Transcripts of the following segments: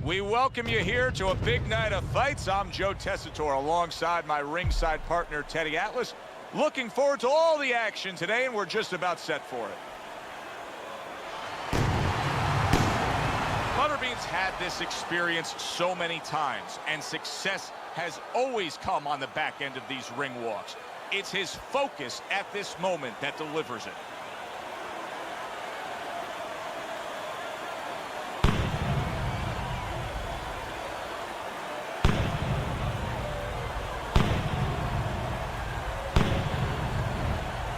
We welcome you here to a big night of fights. I'm Joe Tessitore alongside my ringside partner, Teddy Atlas. Looking forward to all the action today, and we're just about set for it. Butterbean's had this experience so many times, and success has always come on the back end of these ring walks. It's his focus at this moment that delivers it.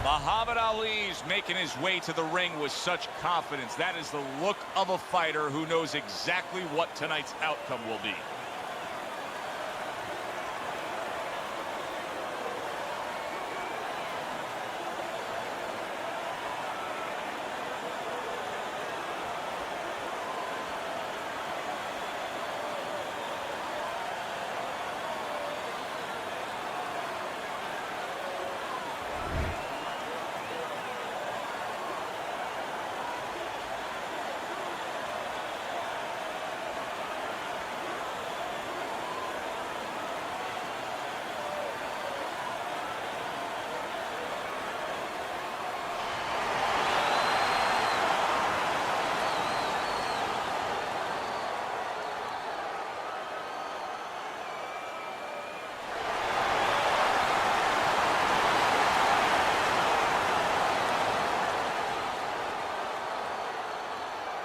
Muhammad Ali's making his way to the ring with such confidence. That is the look of a fighter who knows exactly what tonight's outcome will be.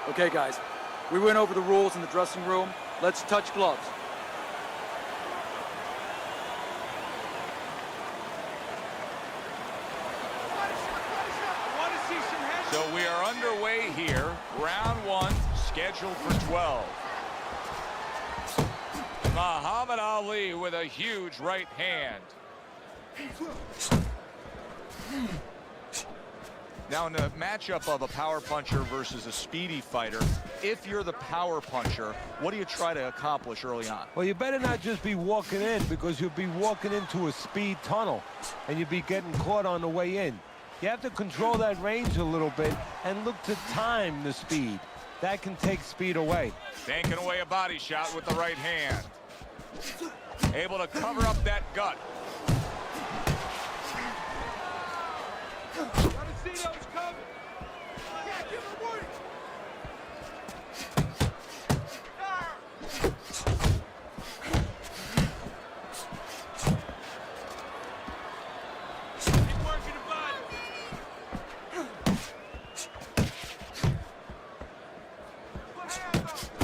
Okay, guys, we went over the rules in the dressing room. Let's touch gloves. So we are underway here. Round one, scheduled for 12. Muhammad Ali with a huge right hand. Now, in a matchup of a power puncher versus a speedy fighter, if you're the power puncher, what do you try to accomplish early on? Well, you better not just be walking in, because you'll be walking into a speed tunnel and you'll be getting caught on the way in. You have to control that range a little bit and look to time the speed. That can take speed away. Banking away a body shot with the right hand. Able to cover up that gut.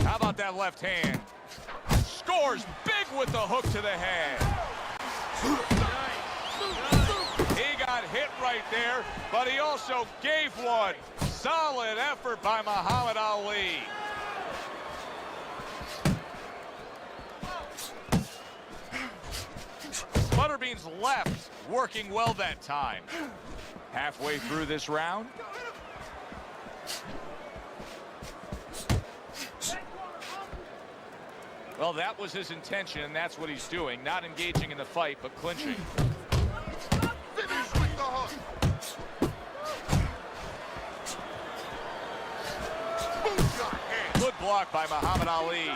How about that left hand? Scores big with the hook to the head. He got hit right there, but he also gave one. Solid effort by Muhammad Ali. Butterbean's left working well that time. Halfway through this round. Well, that was his intention, and that's what he's doing. Not engaging in the fight, but clinching. Finish with the hook. Good block by Muhammad Ali.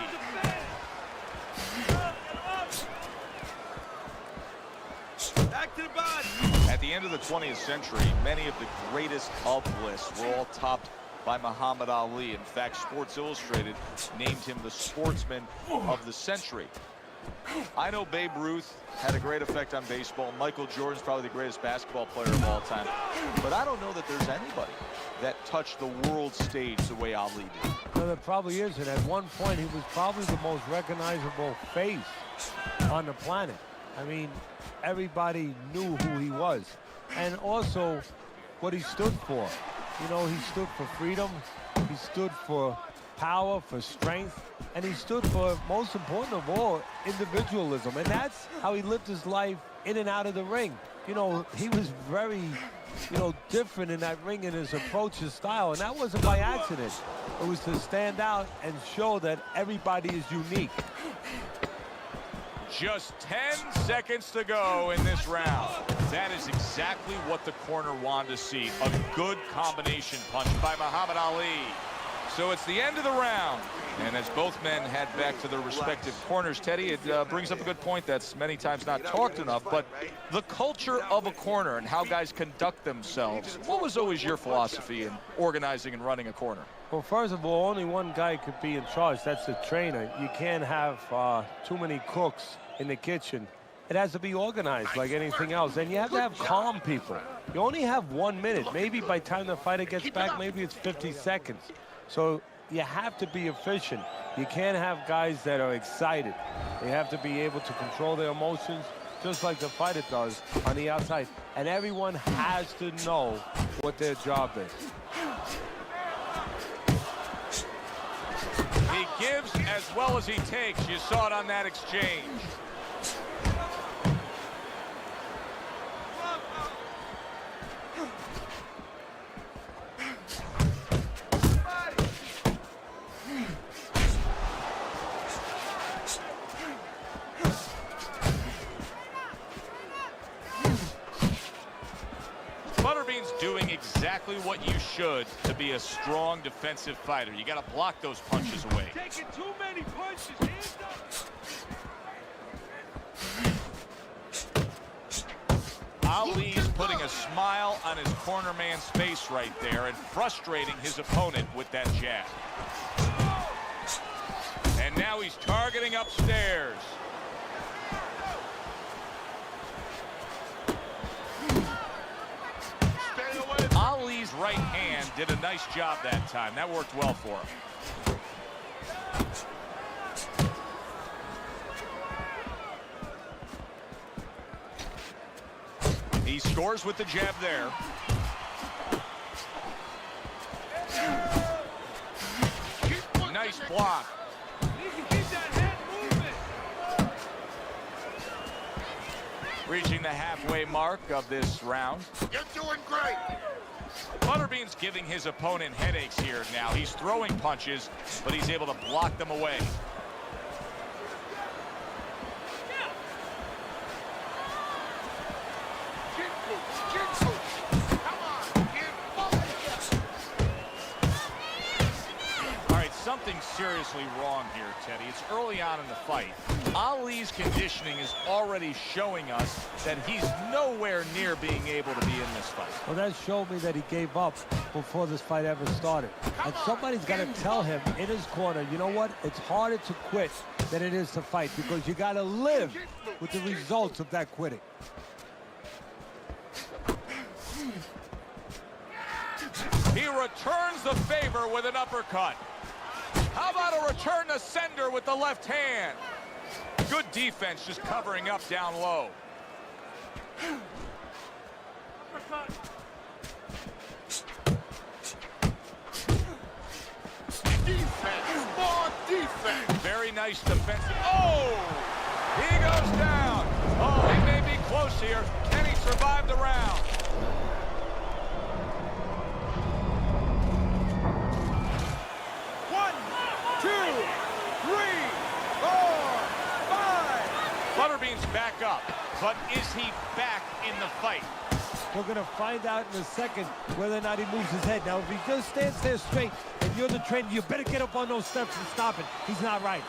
Back to the body. At the end of the 20th century, many of the greatest of lists were all topped by Muhammad Ali. In fact, Sports Illustrated named him the sportsman of the century. I know Babe Ruth had a great effect on baseball. Michael Jordan's probably the greatest basketball player of all time. But I don't know that there's anybody that touched the world stage the way Ali did. No, there probably isn't. At one point, he was probably the most recognizable face on the planet. I mean, everybody knew who he was. And also, what he stood for. You know, he stood for freedom, he stood for power, for strength, and he stood for, most important of all, individualism. And that's how he lived his life in and out of the ring. You know, he was very, different in that ring in his approach, his style, and that wasn't by accident. It was to stand out and show that everybody is unique. Just 10 seconds to go in this round. That is exactly what the corner wanted to see. A good combination punch by Muhammad Ali. So it's the end of the round. And as both men head back to their respective corners, Teddy, it brings up a good point that's many times not talked enough, but the culture of a corner and how guys conduct themselves. What was always your philosophy in organizing and running a corner? Well, first of all, only one guy could be in charge. That's the trainer. You can't have too many cooks in the kitchen. It has to be organized like anything else. And you have to have calm people. You only have 1 minute. Maybe by the time the fighter gets back, maybe it's 50 seconds. So you have to be efficient. You can't have guys that are excited. They have to be able to control their emotions just like the fighter does on the outside. And everyone has to know what their job is. He gives as well as he takes. You saw it on that exchange. Butterbean's doing exactly what you should to be a strong defensive fighter. You got to block those punches away. Taking too many punches. Hands up. Ali's putting a smile on his corner man's face right there and frustrating his opponent with that jab. And now he's targeting upstairs. Ali's right hand did a nice job that time. That worked well for him. He scores with the jab there. Nice block. Reaching the halfway mark of this round. You're doing great. Butterbean's giving his opponent headaches here now. He's throwing punches, but he's able to block them away. All right, something seriously wrong here, Teddy. It's early on in the fight. Ali's conditioning is already showing us that he's nowhere near being able to be in this fight. Well, that showed me that he gave up before this fight ever started. And somebody's got to tell him in his corner, you know what? It's harder to quit than it is to fight because you got to live with the results of that quitting. He returns the favor with an uppercut. How about a return to sender with the left hand? Good defense, just covering up down low. Defense. More defense. Very nice defensive. Oh! He goes down. Oh, he may be close here. Can he survive the round? Butterbean's back up, but is he back in the fight? We're going to find out in a second whether or not he moves his head. Now, if he just stands there straight and you're the trainer, you better get up on those steps and stop it. He's not right.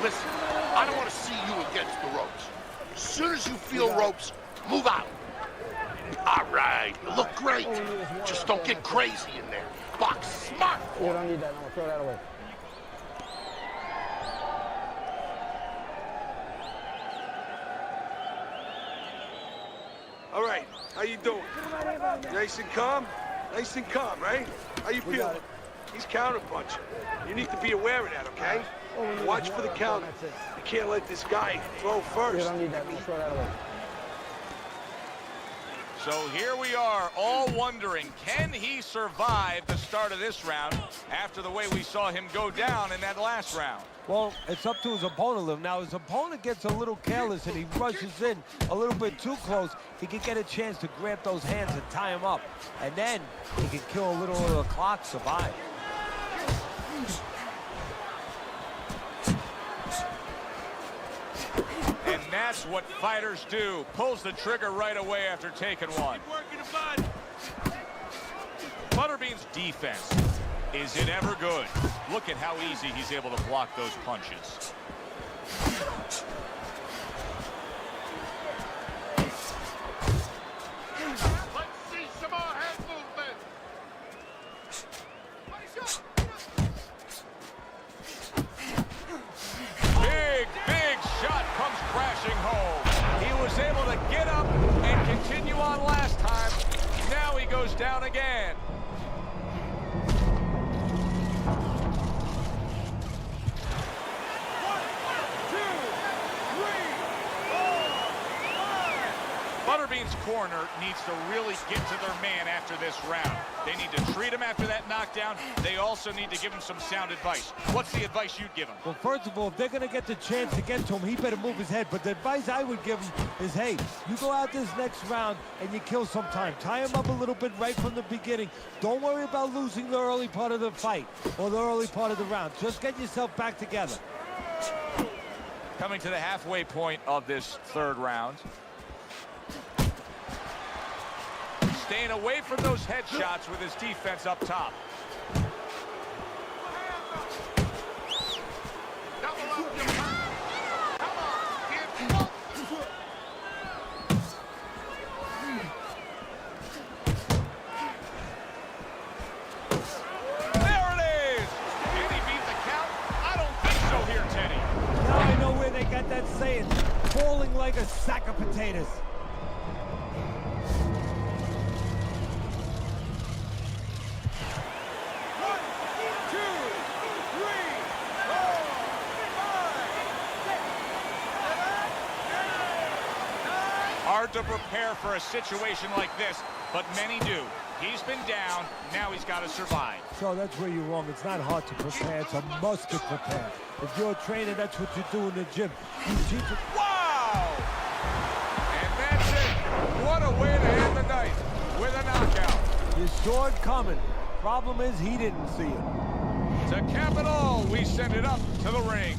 Listen, I don't want to see you against the ropes. As soon as you feel ropes, move out. All right, you look great. Just don't get crazy in there. Box smart. You don't need that. No, throw that away. All right, how you doing? Nice and calm? Nice and calm, right? How you feeling? He's counterpunching. You need to be aware of that, okay? Watch for the counter. You can't let this guy throw first. You don't need that. No, throw that away. So here we are, all wondering, can he survive the start of this round after the way we saw him go down in that last round? Well, it's up to his opponent. Now, his opponent gets a little careless and he rushes in a little bit too close. He can get a chance to grab those hands and tie him up. And then he can kill a little of the clock, survive. And that's what fighters do. Pulls the trigger right away after taking one. Keep working the body. Butterbean's defense Is it ever good? Look at how easy he's able to block those punches. Let's see some more head movement. Big shot comes crashing home. He was able to get up and continue on last time. Now he goes down again. Butterbean's corner needs to really get to their man after this round. They need to treat him after that knockdown. They also need to give him some sound advice. What's the advice you'd give him? Well, first of all, if they're going to get the chance to get to him, he better move his head. But the advice I would give him is, hey, you go out this next round and you kill some time. Tie him up a little bit right from the beginning. Don't worry about losing the early part of the fight or the early part of the round. Just get yourself back together. Coming to the halfway point of this third round. Staying away from those headshots with his defense up top. Double up your power. Come on, get both. There it is! Can he beat the count? I don't think so here, Teddy. Now I know where they got that saying, falling like a sack of potatoes. Hard to prepare for a situation like this, but many do. He's been down, now he's got to survive. So that's where you're wrong. It's not hard to prepare. It's a must to prepare. If you're a trainer, that's what you do in the gym. You teach it. Wow! And that's it. What a way to end the night with a knockout. You saw it coming. Problem is, he didn't see it. To cap it all, we send it up to the ring.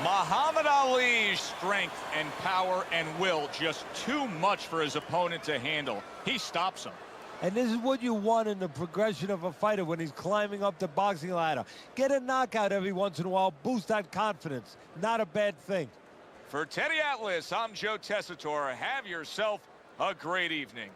Muhammad Ali's strength and power and will just too much for his opponent to handle. He stops him. And this is what you want in the progression of a fighter when he's climbing up the boxing ladder. Get a knockout every once in a while, boost that confidence. Not a bad thing. For Teddy Atlas, I'm Joe Tessitore. Have yourself a great evening.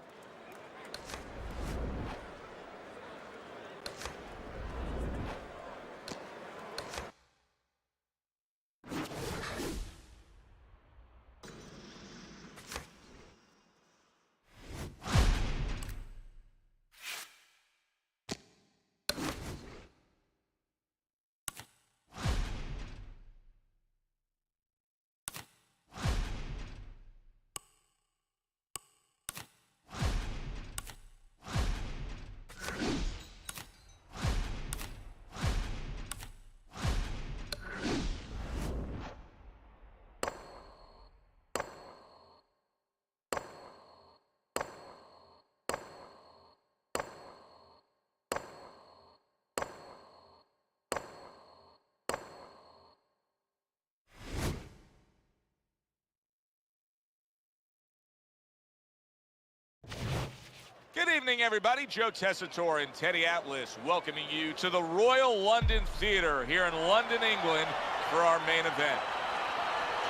Good evening, everybody. Joe Tessitore and Teddy Atlas welcoming you to the Royal London Theatre here in London, England for our main event.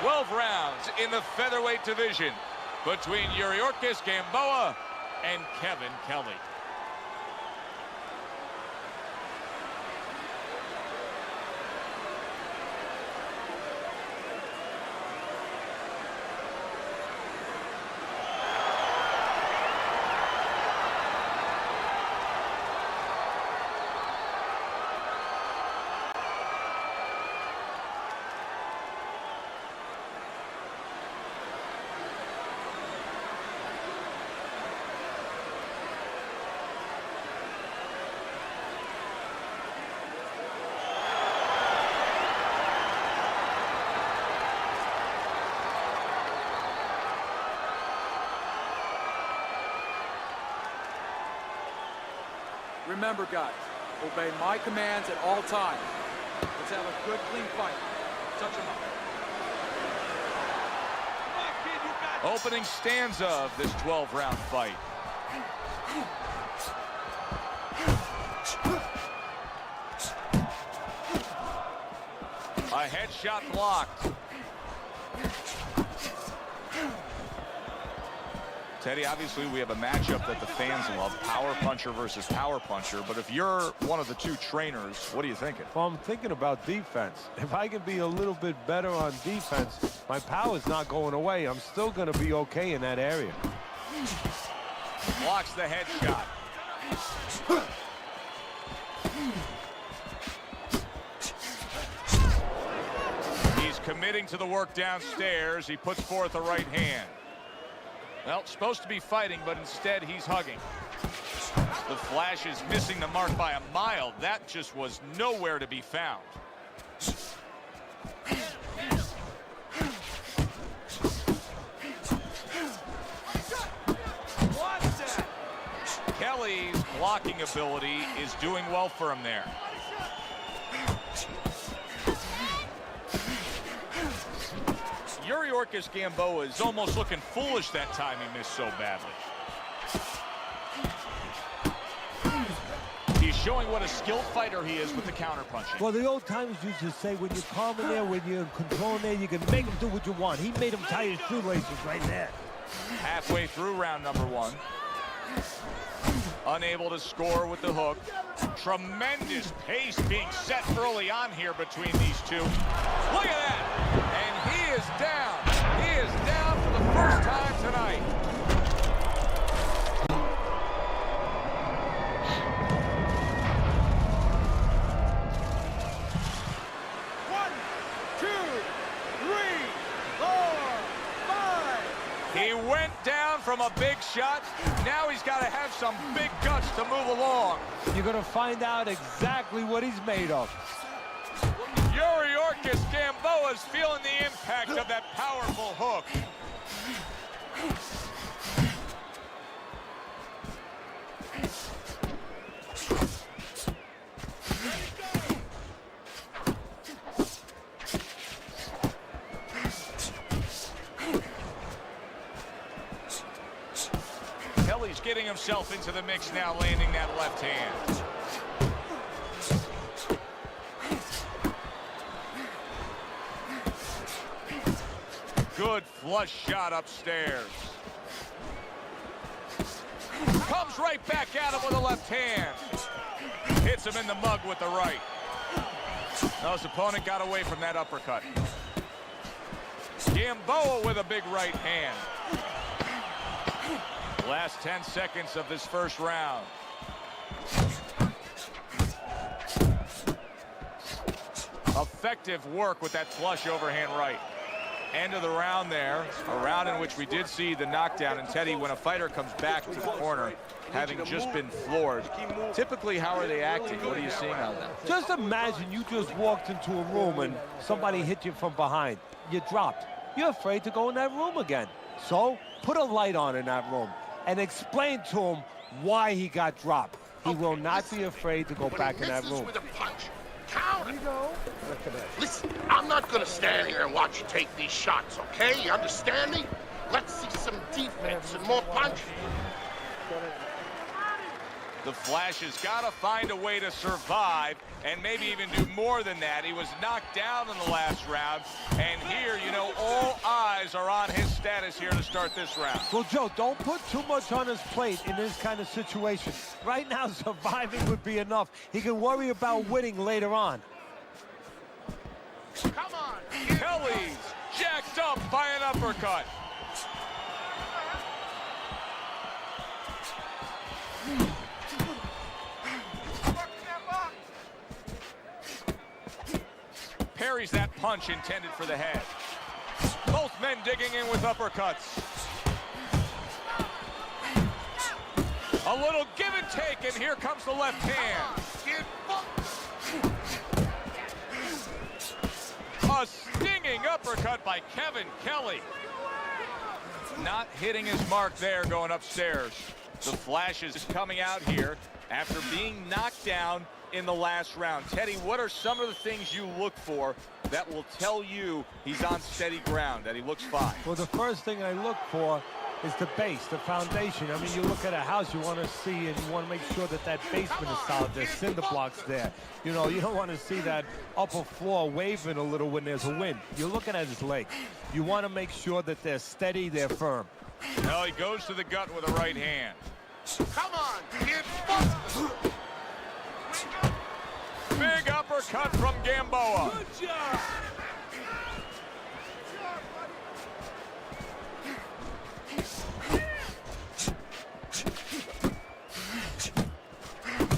12 rounds in the featherweight division between Yuriorkis Gamboa and Kevin Kelly. Remember, guys, obey my commands at all times. Let's have a good, clean fight. Touch him up. Opening stanza of this 12-round fight. A headshot blocked. Teddy, obviously we have a matchup that the fans love, power puncher versus power puncher, but if you're one of the two trainers, what are you thinking? Well, I'm thinking about defense. If I can be a little bit better on defense, my power's not going away. I'm still going to be okay in that area. Blocks the headshot. He's committing to the work downstairs. He puts forth a right hand. Well, supposed to be fighting, but instead he's hugging. The Flash is missing the mark by a mile. That just was nowhere to be found. Kelly's blocking ability is doing well for him there. Yuriorkis Gamboa is almost looking foolish that time he missed so badly. He's showing what a skilled fighter he is with the counterpunching. Well, the old timers used to say when you're calm in there, when you're in control in there, you can make him do what you want. He made him tie his shoelaces right there. Halfway through round number 1. Unable to score with the hook. Tremendous pace being set early on here between these two. Look at that! And he is down. He is down for the first time tonight. He went down from a big shot. Now he's got to have some big guts to move along. You're going to find out exactly what he's made of. Yuriorkis Gamboa's feeling the impact of that powerful hook. Kelly's getting himself into the mix now, landing that left hand. Good flush shot upstairs. Comes right back at him with a left hand. Hits him in the mug with the right. Now his opponent got away from that uppercut. Gamboa with a big right hand. Last 10 seconds of this first round. Effective work with that flush overhand right. End of the round there. A round in which we did see the knockdown. And Teddy, when a fighter comes back to the corner, having just been floored, typically how are they acting? What are you seeing out of that? Just imagine you just walked into a room and somebody hit you from behind. You dropped. You're afraid to go in that room again. So put a light on in that room and explain to him why he got dropped. He will not be afraid to go back in that room. With a punch, counter. Listen, I'm not gonna stand here and watch you take these shots, okay? You understand me? Let's see some defense and more punch. The Flash has got to find a way to survive and maybe even do more than that. He was knocked down in the last round, and here, you know, all eyes are on his status here to start this round. Well, Joe, don't put too much on his plate in this kind of situation. Right now, surviving would be enough. He can worry about winning later on. Come on. Kelly's jacked up by an uppercut. Parries that punch intended for the head. Both men digging in with uppercuts. A little give and take, and here comes the left hand. A stinging uppercut by Kevin Kelly. Not hitting his mark there going upstairs. The Flash is coming out here after being knocked down in the last round. Teddy, what are some of the things you look for that will tell you he's on steady ground, that he looks fine? Well, the first thing I look for is the base, the foundation. I mean, you look at a house, you want to see and you want to make sure that that basement is solid. There's cinder blocks there. You know, you don't want to see that upper floor waving a little when there's a wind. You're looking at his legs. You want to make sure that they're steady, they're firm. Well, he goes to the gut with a right hand. Come on, kid. Big uppercut from Gamboa. Good job.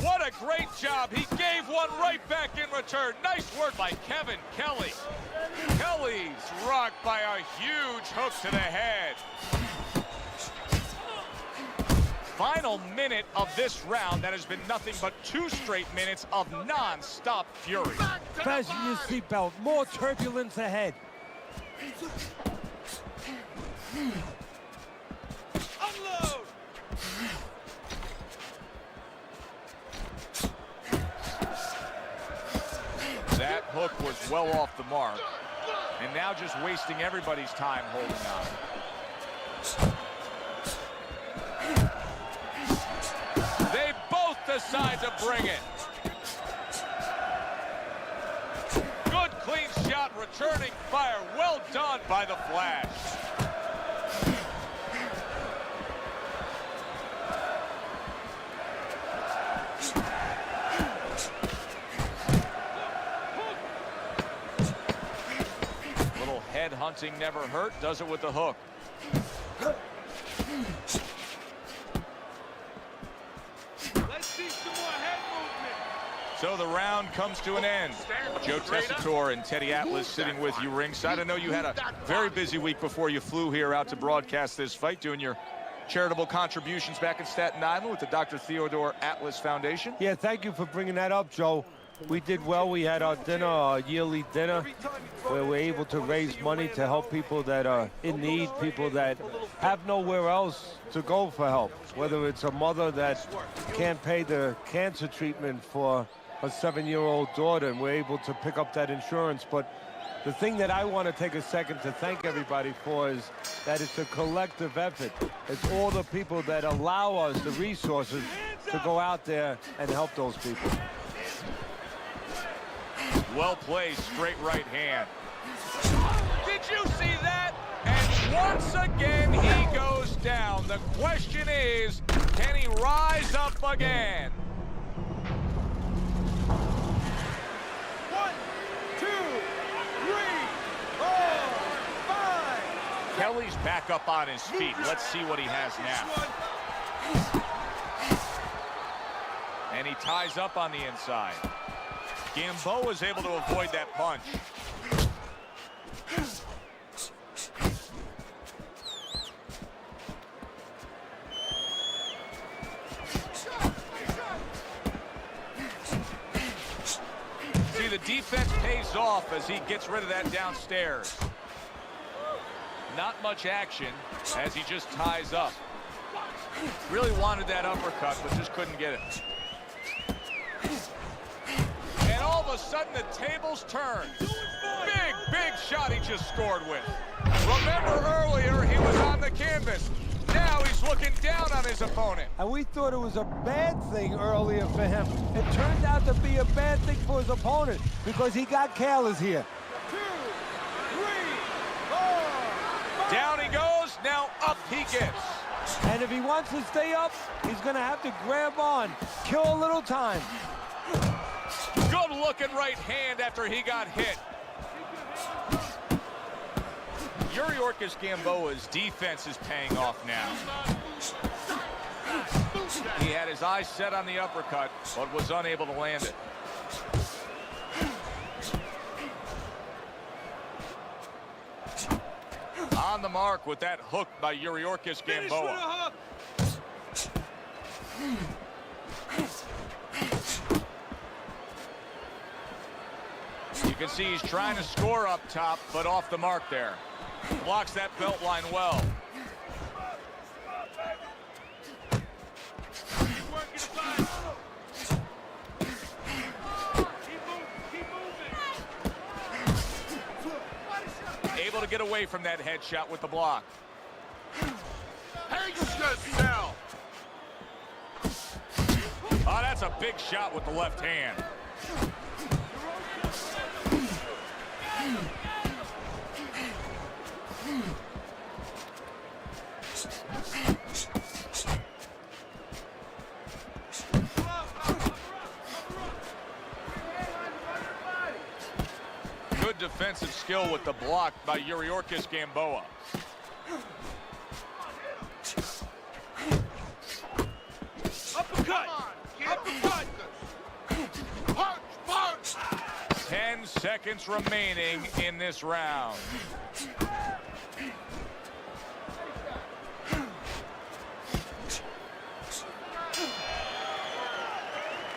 What a great job. He gave one right back in return. Nice work by Kevin Kelly. Kelly's rocked by a huge hook to the head. Final minute of this round that has been nothing but 2 straight minutes of non-stop fury. Fasten your seatbelt. More turbulence ahead. Unload. That hook was well off the mark. And now just wasting everybody's time holding on. They both decide to bring it. Good clean shot, returning fire. Well done by the Flash. Little head hunting never hurt. Does it with the hook. Let's see some more head movement. So the round comes to an end. Joe Tessitore and Teddy Atlas sitting with you ringside. I know you had a very busy week before you flew here out to broadcast this fight, doing your charitable contributions back in Staten Island with the Dr. Theodore Atlas Foundation. Yeah, thank you for bringing that up, Joe. We did well. We had our dinner, our yearly dinner, where we're able to raise money to help people that are in need, people that have nowhere else to go for help, whether it's a mother that can't pay the cancer treatment for a 7-year-old daughter, and we're able to pick up that insurance. But the thing that I want to take a second to thank everybody for is that it's a collective effort. It's all the people that allow us the resources to go out there and help those people. Well placed, straight right hand. Did you see that? And once again, he goes down. The question is, can he rise up again? 1, 2, 3, 4, 5. Kelly's back up on his feet. Let's see what he has now. And he ties up on the inside. Gamboa is able to avoid that punch. See, the defense pays off as he gets rid of that downstairs. Not much action as he just ties up. Really wanted that uppercut, but just couldn't get it. And all of a sudden, the tables turn. Big shot he just scored with. Remember earlier, he was on the canvas. Now he's looking down on his opponent. And we thought it was a bad thing earlier for him. It turned out to be a bad thing for his opponent because he got careless here. 2, 3, 4, 5. Down he goes. Now up he gets. And if he wants to stay up, he's going to have to grab on, kill a little time. Good looking right hand after he got hit. Yuriorkis Gamboa's defense is paying off now. He had his eyes set on the uppercut, but was unable to land it. On the mark with that hook by Yuriorkis Gamboa. You can see he's trying to score up top, but off the mark there. Blocks that belt line well. to get away from that headshot with the block. Pace yourself! Oh, that's a big shot with the left hand. Good defensive skill with the block by Yuriorkis Gamboa. Uppercut! Uppercut! Punch! Punch! 10 seconds remaining in this round.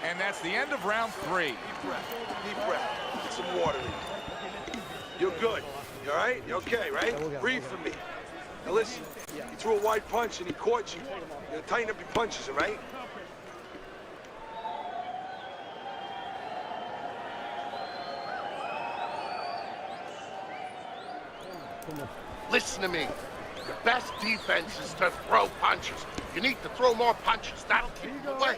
And that's the end of round 3. Deep breath. Deep breath. Get some water in you. You're good. You all right? You okay, right? Breathe for me. Now listen, you threw a wide punch and he caught you. You gotta tighten up your punches, all right? Listen to me. The best defense is to throw punches. You need to throw more punches. That'll keep him away.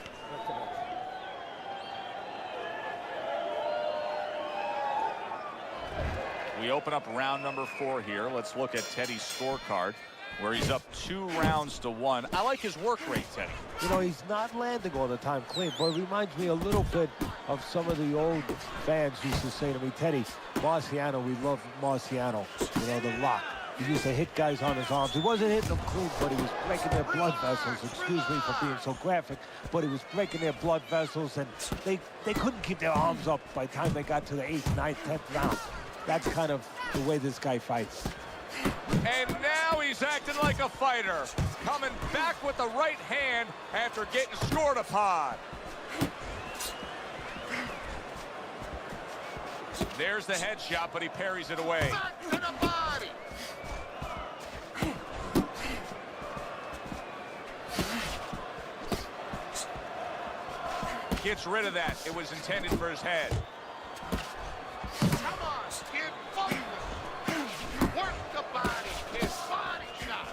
We open up round number 4 here. Let's look at Teddy's scorecard, where he's up 2 rounds to 1. I like his work rate, Teddy. You know, he's not landing all the time clean, but it reminds me a little bit of some of the old fans used to say to me, Teddy, Marciano, we love Marciano, you know, the lock. He used to hit guys on his arms. He wasn't hitting them clean, but he was breaking their blood vessels. Excuse me for being so graphic, but he was breaking their blood vessels, and they couldn't keep their arms up by the time they got to the 8th, 9th, 10th round. That's kind of the way this guy fights. And now he's acting like a fighter, coming back with the right hand after getting scored upon. There's the headshot, but he parries it away. Back to the body! Gets rid of that. It was intended for his head. Come on, kid, focus! Work the body, kid, body shot!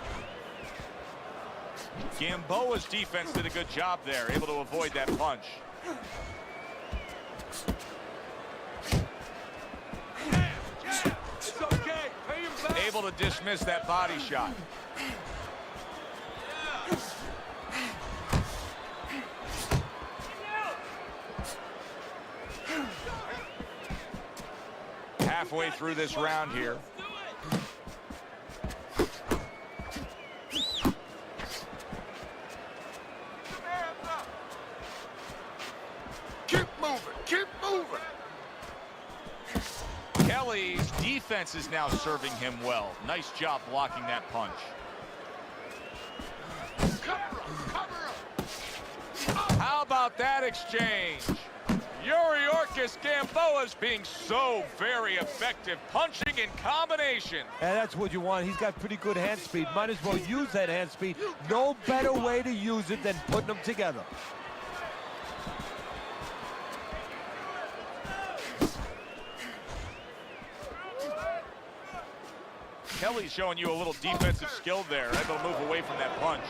Gamboa's defense did a good job there, able to avoid that punch. It's okay. Pay him back. Able to dismiss that body shot. Halfway through this round here. Keep moving, keep moving! Kelly's defense is now serving him well. Nice job blocking that punch. Cover up, cover up! How about that exchange? Yuriorkis Gamboa's being so very effective, punching in combination. And that's what you want. He's got pretty good hand speed. Might as well use that hand speed. No better way to use it than putting them together. Kelly's showing you a little defensive skill there, able to move away from that punch.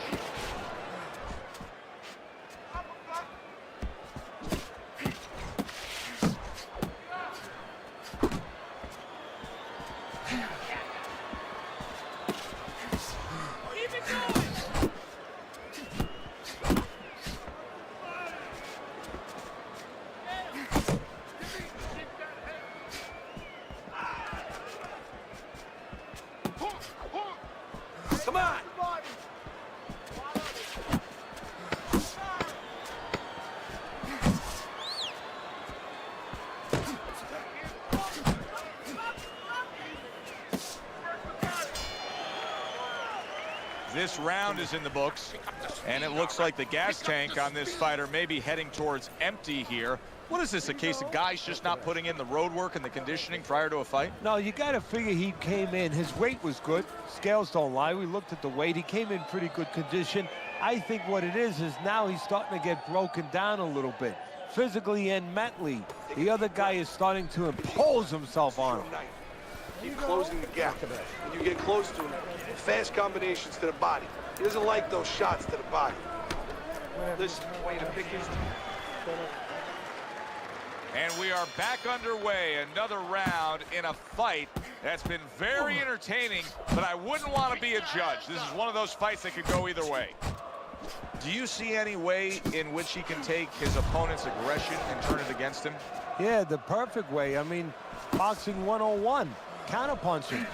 Come on. This round is in the books, and it looks like the gas tank on this fighter may be heading towards empty here. What is this, a case of guys just not putting in the road work and the conditioning prior to a fight? No, you got to figure he came in. His weight was good. Scales don't lie. We looked at the weight. He came in pretty good condition. I think what it is now he's starting to get broken down a little bit, physically and mentally. The other guy is starting to impose himself on him. Keep closing the gap. When you get close to him, fast combinations to the body. He doesn't like those shots to the body. Listen, I want you to pick his... And we are back underway. Another round in a fight that's been very entertaining, but I wouldn't want to be a judge. This is one of those fights that could go either way. Do you see any way in which he can take his opponent's aggression and turn it against him? Yeah, the perfect way. I mean, boxing 101, counterpunching.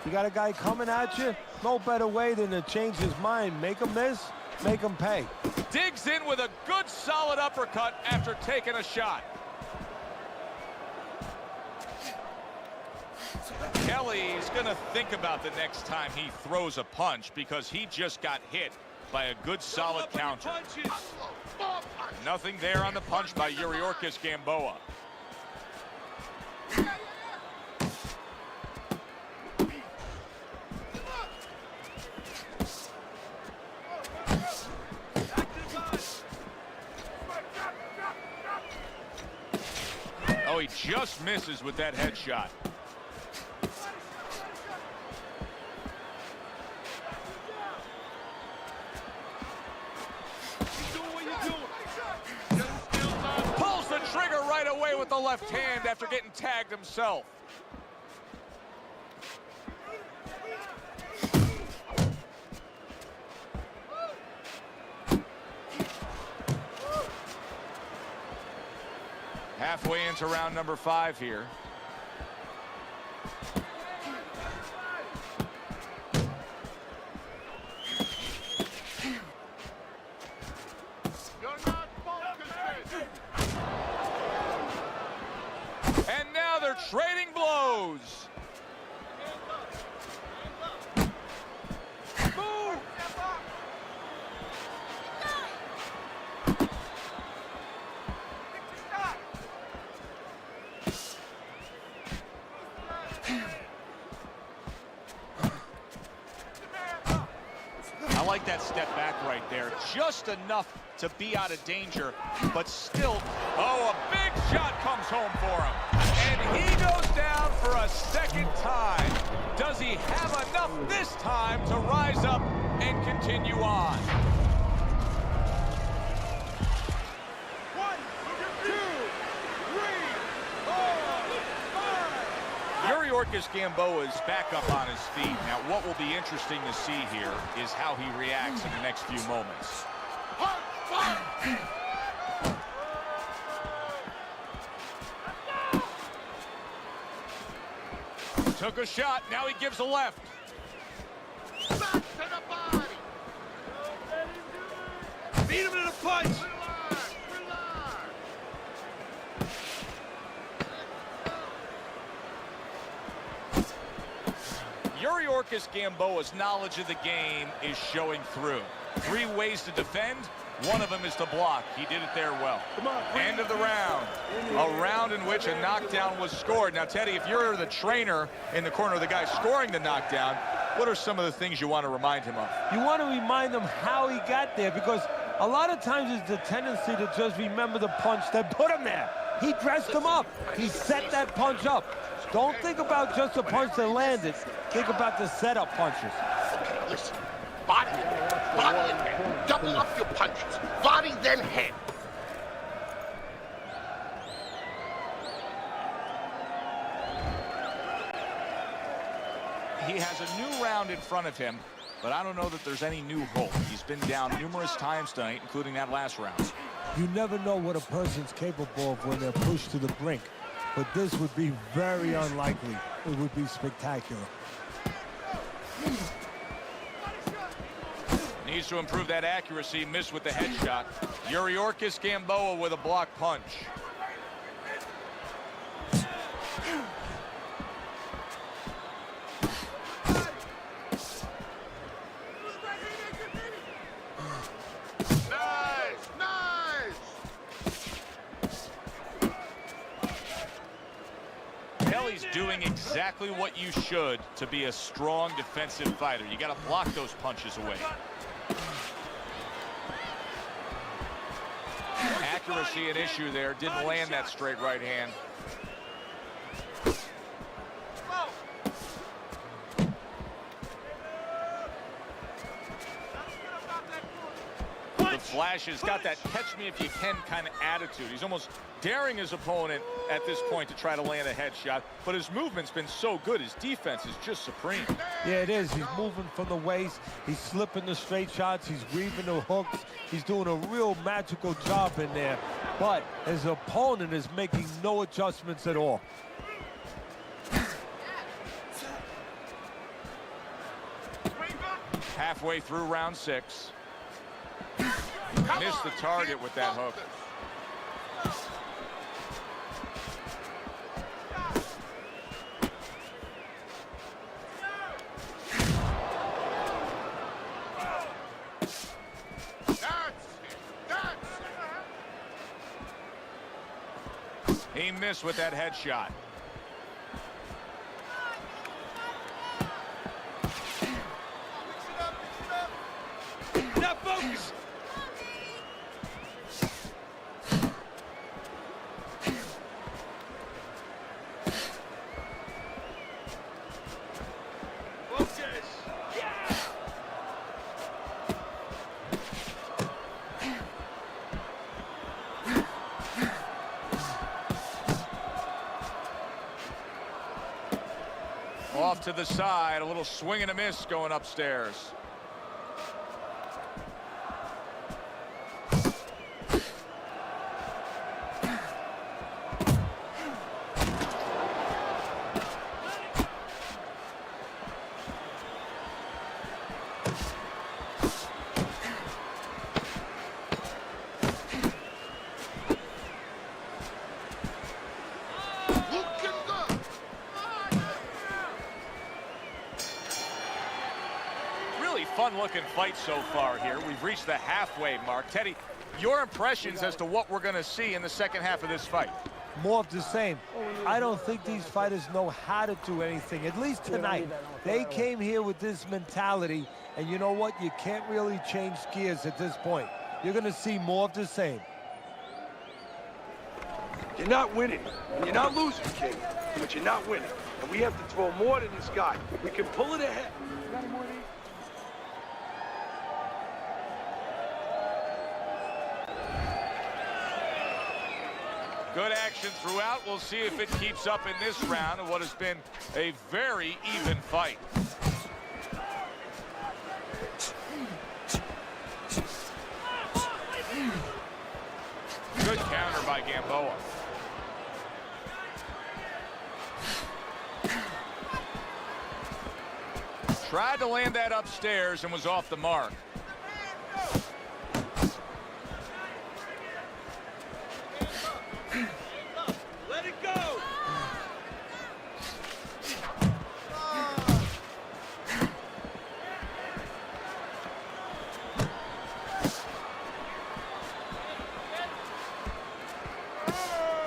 You got a guy coming at you, no better way than to change his mind. Make him miss, make him pay. Digs in with a good solid uppercut after taking a shot. Kelly's gonna think about the next time he throws a punch because he just got hit by a good solid counter. Nothing there on the punch by Yuriorkis Gamboa. Oh, he just misses with that headshot. Pulls the trigger right away with the left hand after getting tagged himself. Halfway into round number 5 here. And now they're trading blows. Move. I like that step back right there. Just enough to be out of danger, but still, oh, a big shot comes home for him. And he goes down for a second time. Does he have enough this time to rise up and continue on? 1, 2, 3, 4, 5. Yuriorkis Gamboa is back up on his feet. Now, what will be interesting to see here is how he reacts in the next few moments. Took a shot, now he gives a left. Back to the body. Beat him to the punch! Relax, relax. Yuriorkis Gamboa's knowledge of the game is showing through. 3 ways to defend. One of them is to block. He did it there well. End of the round. A round in which a knockdown was scored. Now, Teddy, if you're the trainer in the corner of the guy scoring the knockdown, what are some of the things you want to remind him of? You want to remind him how he got there, because a lot of times it's the tendency to just remember the punch that put him there. He dressed him up. He set that punch up. Don't think about just the punch that landed. Think about the setup punches. Okay, listen. Body and head. Double up your punches. Body, then head. He has a new round in front of him, but I don't know that there's any new hope. He's been down numerous times tonight, including that last round. You never know what a person's capable of when they're pushed to the brink, but this would be very unlikely. It would be spectacular. Needs to improve that accuracy. Missed with the headshot. Yuriorkis Gamboa with a block punch. Nice, nice. Kelly's doing exactly what you should to be a strong defensive fighter. You got to block those punches away. Accuracy an issue there. Didn't land that straight right hand. flashes, got that catch-me-if-you-can kind of attitude. He's almost daring his opponent at this point to try to land a headshot, but his movement's been so good. His defense is just supreme. Yeah, it is. He's moving from the waist. He's slipping the straight shots. He's weaving the hooks. He's doing a real magical job in there. But his opponent is making no adjustments at all. Halfway through round 6. Missed the target with that hook. He missed with that headshot. Now focus. Focus. Yeah. Off to the side, a little swing and a miss going upstairs. Fun-looking fight so far here. We've reached the halfway mark. Teddy, your impressions as to what we're going to see in the second half of this fight? More of the same. I don't think these fighters know how to do anything, at least tonight. They came here with this mentality, and you know what? You can't really change gears at this point. You're going to see more of the same. You're not winning, and you're not losing, King, but you're not winning. And we have to throw more than this guy. We can pull it ahead. Good action throughout. We'll see if it keeps up in this round of what has been a very even fight. Good counter by Gamboa. Tried to land that upstairs and was off the mark. Let it go!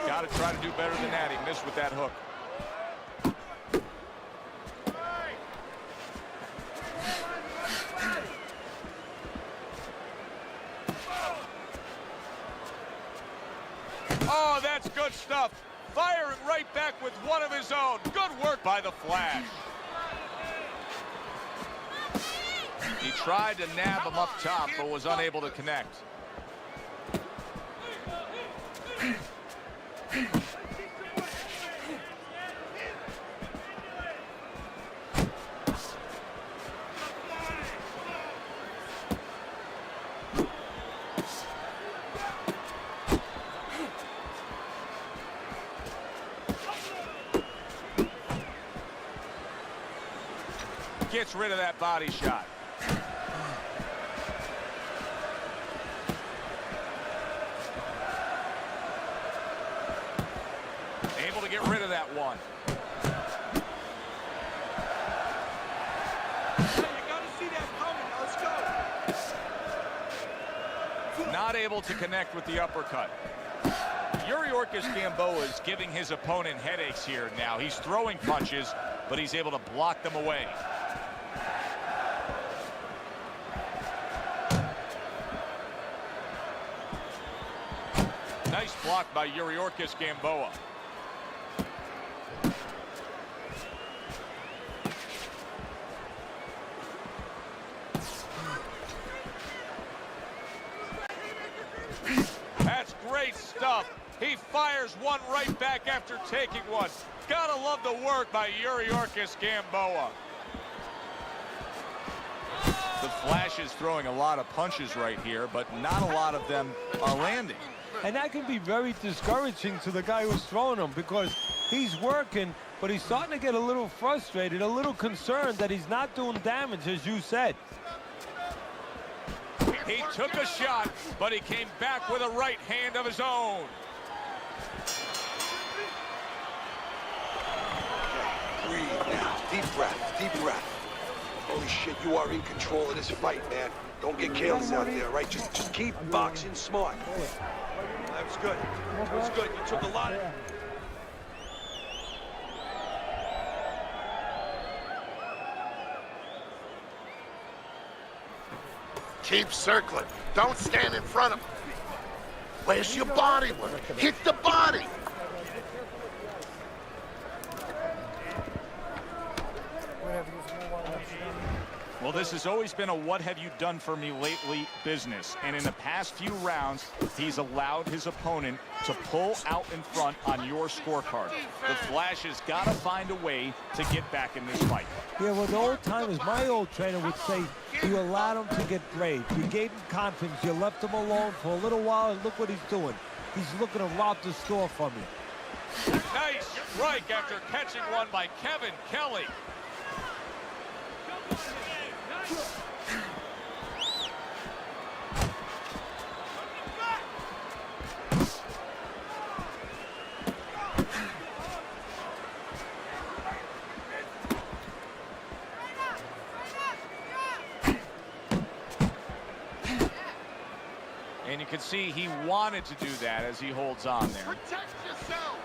Got to try to do better than that. He missed with that hook. Oh, that's good stuff. Firing right back with one of his own. Good work by the Flash. He tried to nab him up top, but was unable to connect. Gets rid of that body shot. Able to get rid of that one. Hey, you gotta see that coming. Let's go. Not able to connect with the uppercut. Yuriorkis Gamboa is giving his opponent headaches here now. He's throwing punches, but he's able to block them away. Nice block by Yuriorkis Gamboa. fires one right back after taking one. Gotta love the work by Yuriorkis Gamboa. The Flash is throwing a lot of punches right here, but not a lot of them are landing. And that can be very discouraging to the guy who's throwing them because he's working, but he's starting to get a little frustrated, a little concerned that he's not doing damage, as you said. He took a shot, but he came back with a right hand of his own. Breathe now. Deep breath. Deep breath. Holy shit, you are in control of this fight, man. Don't get careless out there, right? Just keep boxing smart. That was good. That was good. You took a lot of... Keep circling. Don't stand in front of him. Where's your body work? Hit the body. Well, this has always been a what have you done for me lately business. And in the past few rounds, he's allowed his opponent to pull out in front on your scorecard. The Flash has got to find a way to get back in this fight. Yeah, well, the old timers, my old trainer would say, you allowed him to get brave. You gave him confidence. You left him alone for a little while, and look what he's doing. He's looking to rob the store from you. Nice strike after catching one by Kevin Kelly. And you can see he wanted to do that as he holds on there. Protect yourself.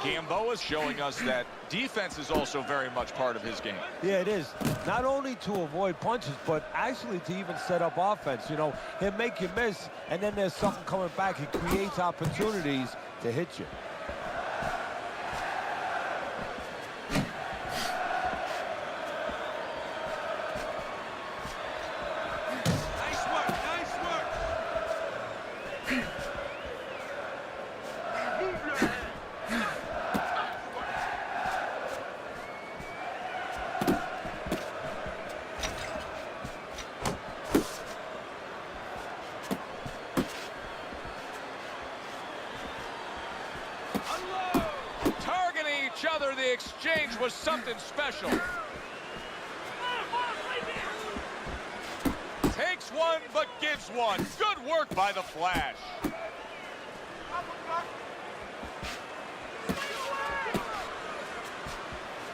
Gamboa's showing us that defense is also very much part of his game. Yeah, it is. Not only to avoid punches, but actually to even set up offense. You know, he'll make you miss, and then there's something coming back. He creates opportunities to hit you. Nice work. Nice work. Targeting each other, the exchange was something special. Takes one, but gives one. Good work by the Flash.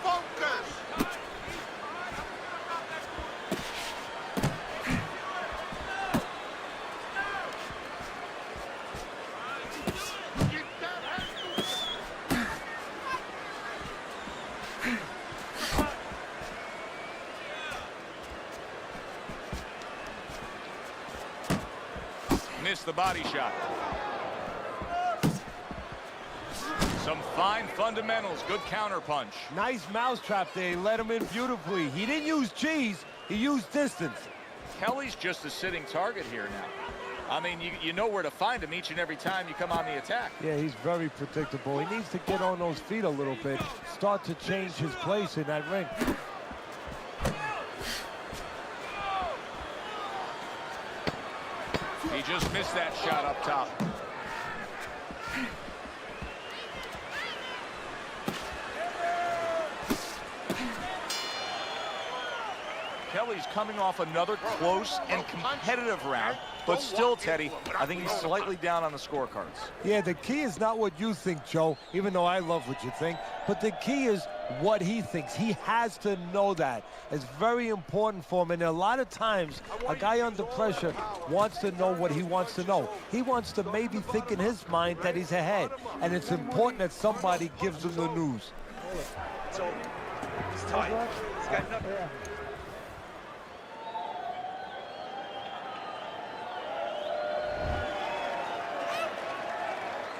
Focus. Get that ankle. Missed the body shot. Some fine fundamentals. Good counter punch. Nice mousetrap there. He let him in beautifully. He didn't use cheese. He used distance. Kelly's just a sitting target here now. I mean, you know where to find him each and every time you come on the attack. Yeah, he's very predictable. He needs to get on those feet a little bit, start to change his place in that ring. He just missed that shot up top. Kelly's coming off another close and competitive round, but still, Teddy, I think he's slightly down on the scorecards. Yeah, the key is not what you think, Joe, even though I love what you think, but the key is what he thinks. He has to know that. It's very important for him, and a lot of times, a guy under pressure wants to know what he wants to know. He wants to maybe think in his mind that he's ahead, and it's important that somebody gives him the news. It's over. It's tight. He's got nothing.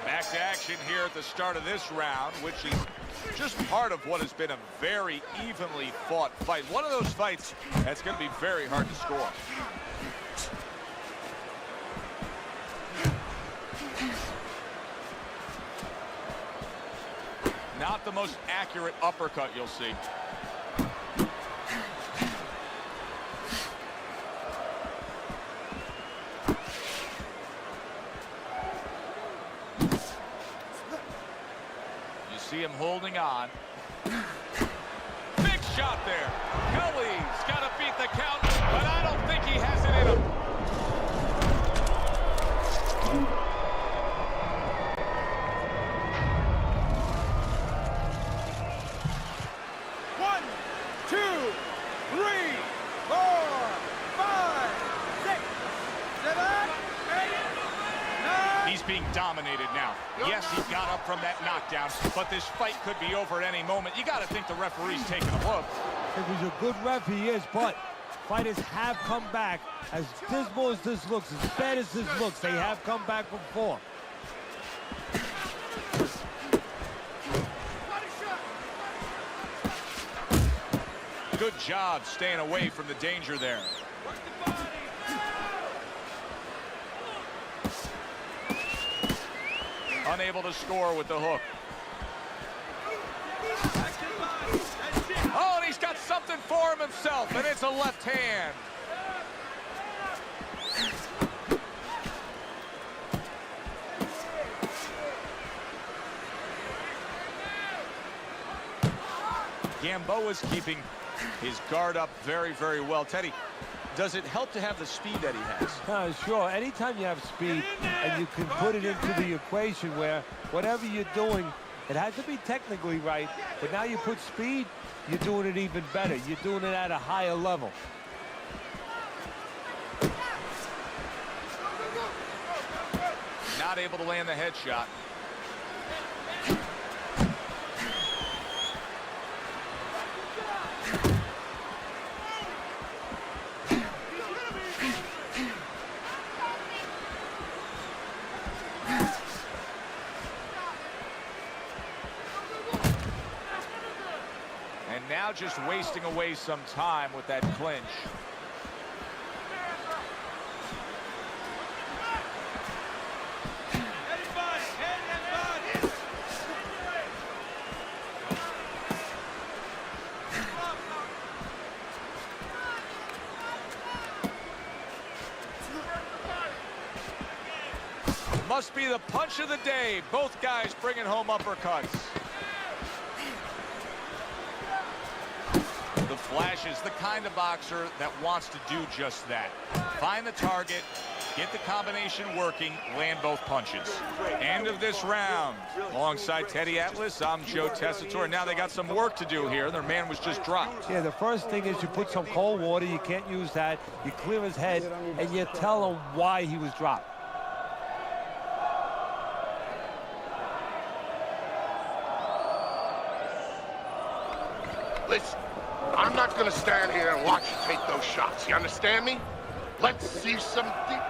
Back to action here at the start of this round, which is just part of what has been a very evenly fought fight. One of those fights that's going to be very hard to score. Not the most accurate uppercut you'll see. You see him holding on. Big shot there. Kelly's got to beat the count, but I don't think he has it in him. He's being dominated now. Yes, he got up from that knockdown, but this fight could be over at any moment. You got to think the referee's taking a look. It was a good ref, he is, but fighters have come back. As dismal as this looks, as bad as this looks, they have come back before. Good job staying away from the danger there. Unable to score with the hook. Oh, and he's got something for him himself, and it's a left hand. Gamboa's keeping his guard up very, very well. Teddy, does it help to have the speed that he has? Sure. Anytime you have speed and you can put it into the equation where whatever you're doing, it has to be technically right, but now you put speed, you're doing it even better. You're doing it at a higher level. Not able to land the headshot. And now just wasting away some time with that clinch. Must be the punch of the day. Both guys bringing home uppercuts. The Flash is the kind of boxer that wants to do just that. Find the target, get the combination working, land both punches. End of this round. Alongside Teddy Atlas, I'm Joe Tessitore. Now they got some work to do here. Their man was just dropped. Yeah, the first thing is you put some cold water. You can't use that. You clear his head, and you tell him why he was dropped. Listen, I'm not gonna stand here and watch you take those shots. You understand me? Let's see some deep...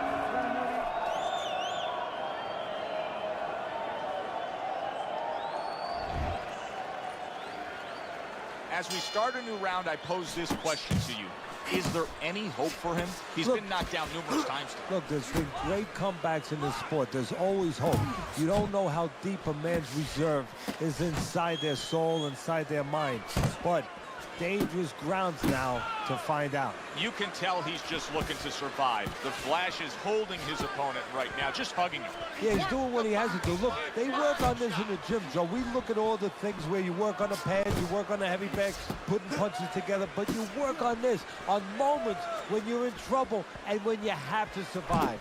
As we start a new round, I pose this question to you. Is there any hope for him? He's been knocked down numerous times. Look, there's been great comebacks in this sport. There's always hope. You don't know how deep a man's reserve is inside their soul, inside their mind. But dangerous grounds now to find out. You can tell he's just looking to survive. The Flash is holding his opponent right now, just hugging him. Yeah, he's doing what he has to do. Look, they work on this in the gym, Joe. We look at all the things where you work on the pads, you work on the heavy bags, putting punches together, but you work on this, on moments when you're in trouble and when you have to survive.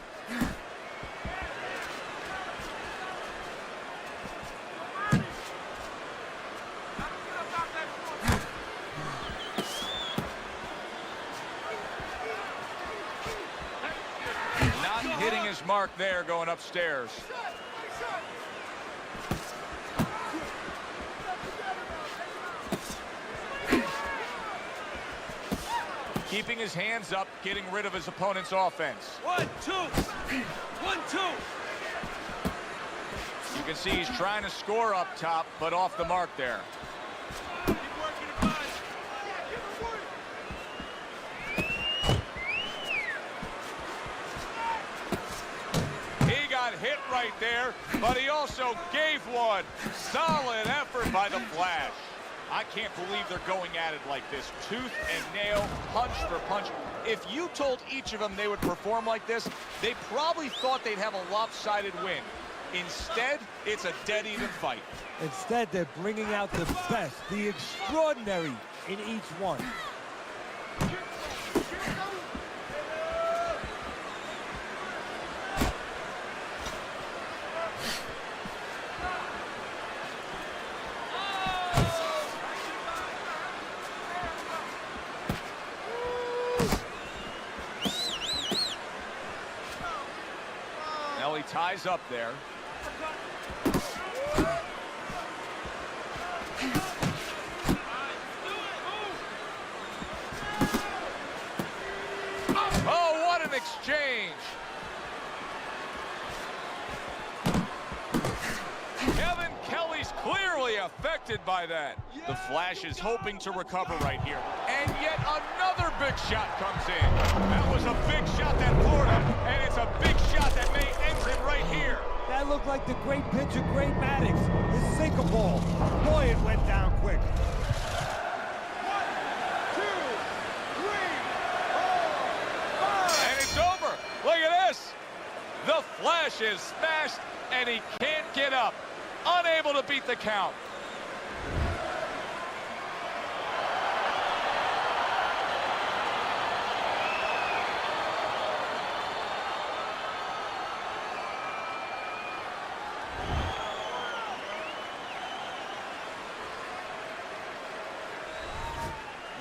Hitting his mark there, going upstairs. Keeping his hands up, getting rid of his opponent's offense. 1, 2. 1, 2. You can see he's trying to score up top, but off the mark there. Hit right there, but he also gave one. Solid effort countered by the Flash. I can't believe they're going at it like this. Tooth and nail, punch for punch. If you told each of them they would perform like this, they probably thought they'd have a lopsided win. Instead, it's a dead-even fight. Instead, they're bringing out the best, the extraordinary in each one. Now he ties up there. Oh, what an exchange. Kevin Kelly's clearly affected by that. The Flash is hoping to recover right here. And yet another big shot comes in. That was a big shot that floored him, and it's a big shot that may end it right here. That looked like the great pitcher, Great Maddox. His sinker ball. Boy, it went down quick. 1, 2, 3, 4, 5. And it's over. Look at this. The Flash is smashed, and he can't get up. Unable to beat the count.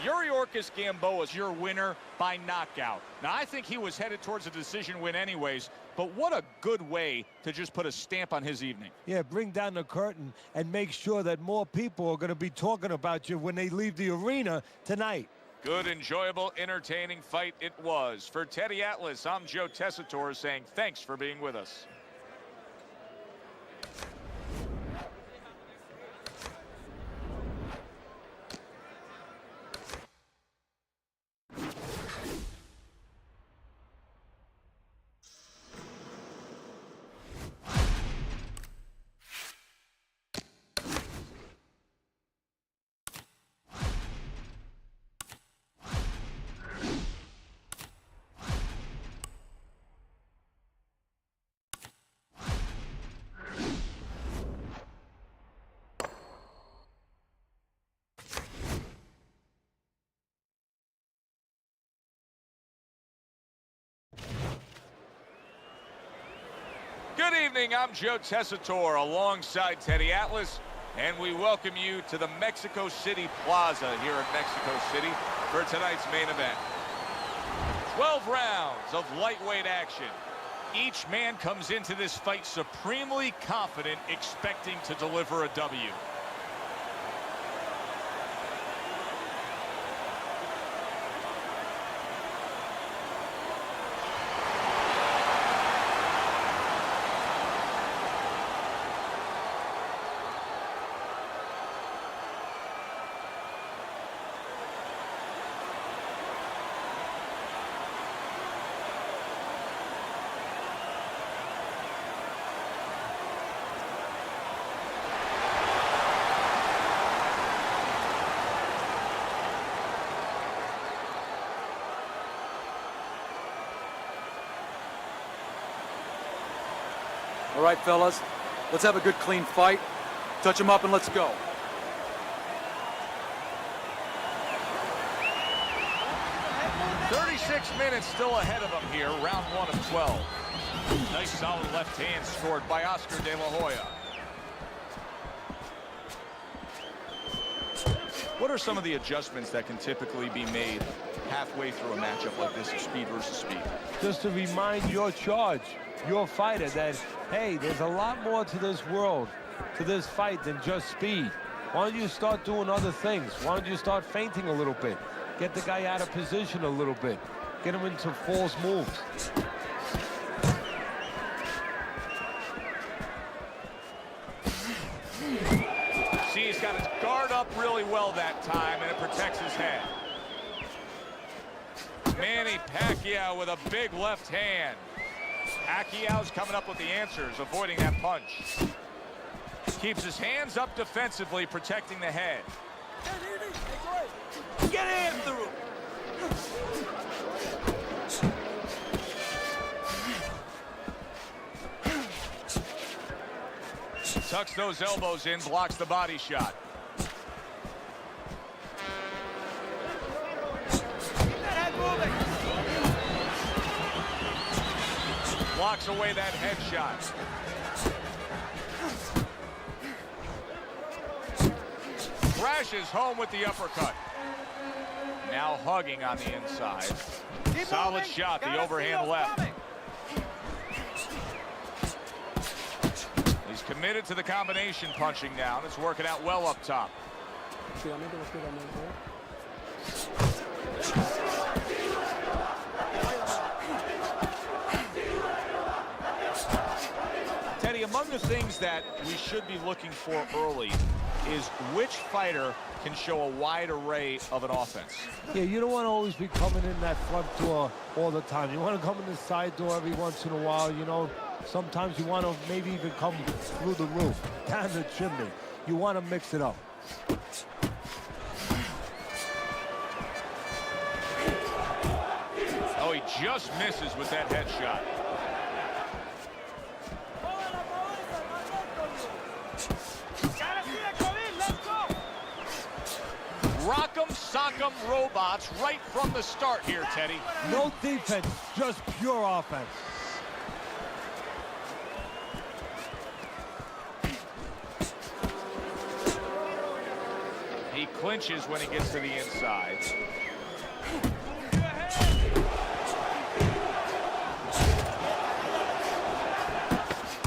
Yuriorkis Gamboa's your winner by knockout. Now, I think he was headed towards a decision win anyways, but what a good way to just put a stamp on his evening. Yeah, bring down the curtain and make sure that more people are going to be talking about you when they leave the arena tonight. Good, enjoyable, entertaining fight it was. For Teddy Atlas, I'm Joe Tessitore saying thanks for being with us. Good evening, I'm Joe Tessitore alongside Teddy Atlas, and we welcome you to the Mexico City Plaza here in Mexico City for tonight's main event. 12 rounds of lightweight action. Each man comes into this fight supremely confident, expecting to deliver a W. All right, fellas, let's have a good, clean fight. Touch him up and let's go. .36 minutes still ahead of him here, round 1 of 12. Nice solid left hand scored by Oscar De La Hoya. What are some of the adjustments that can typically be made halfway through a matchup like this of speed versus speed? Just to remind your charge, your fighter, that, hey, there's a lot more to this world, to this fight than just speed. Why don't you start doing other things? Why don't you start feinting a little bit? Get the guy out of position a little bit. Get him into false moves. See, he's got his guard up really well that time, and it protects his head. Manny Pacquiao with a big left hand. Pacquiao's coming up with the answers, avoiding that punch. Keeps his hands up defensively, protecting the head. Get after him. Tucks those elbows in, blocks the body shot. Blocks away that headshot. Crashes home with the uppercut. Now hugging on the inside. Solid shot, the overhand left. He's committed to the combination punching down. It's working out well up top. Teddy, among the things that we should be looking for early is which fighter can show a wide array of an offense. Yeah, you don't want to always be coming in that front door all the time. You want to come in the side door every once in a while, you know. Sometimes you want to maybe even come through the roof, down the chimney. You want to mix it up. Oh, he just misses with that headshot. Rock'em sock'em robots right from the start here, Teddy. No defense, just pure offense. He clinches when he gets to the inside.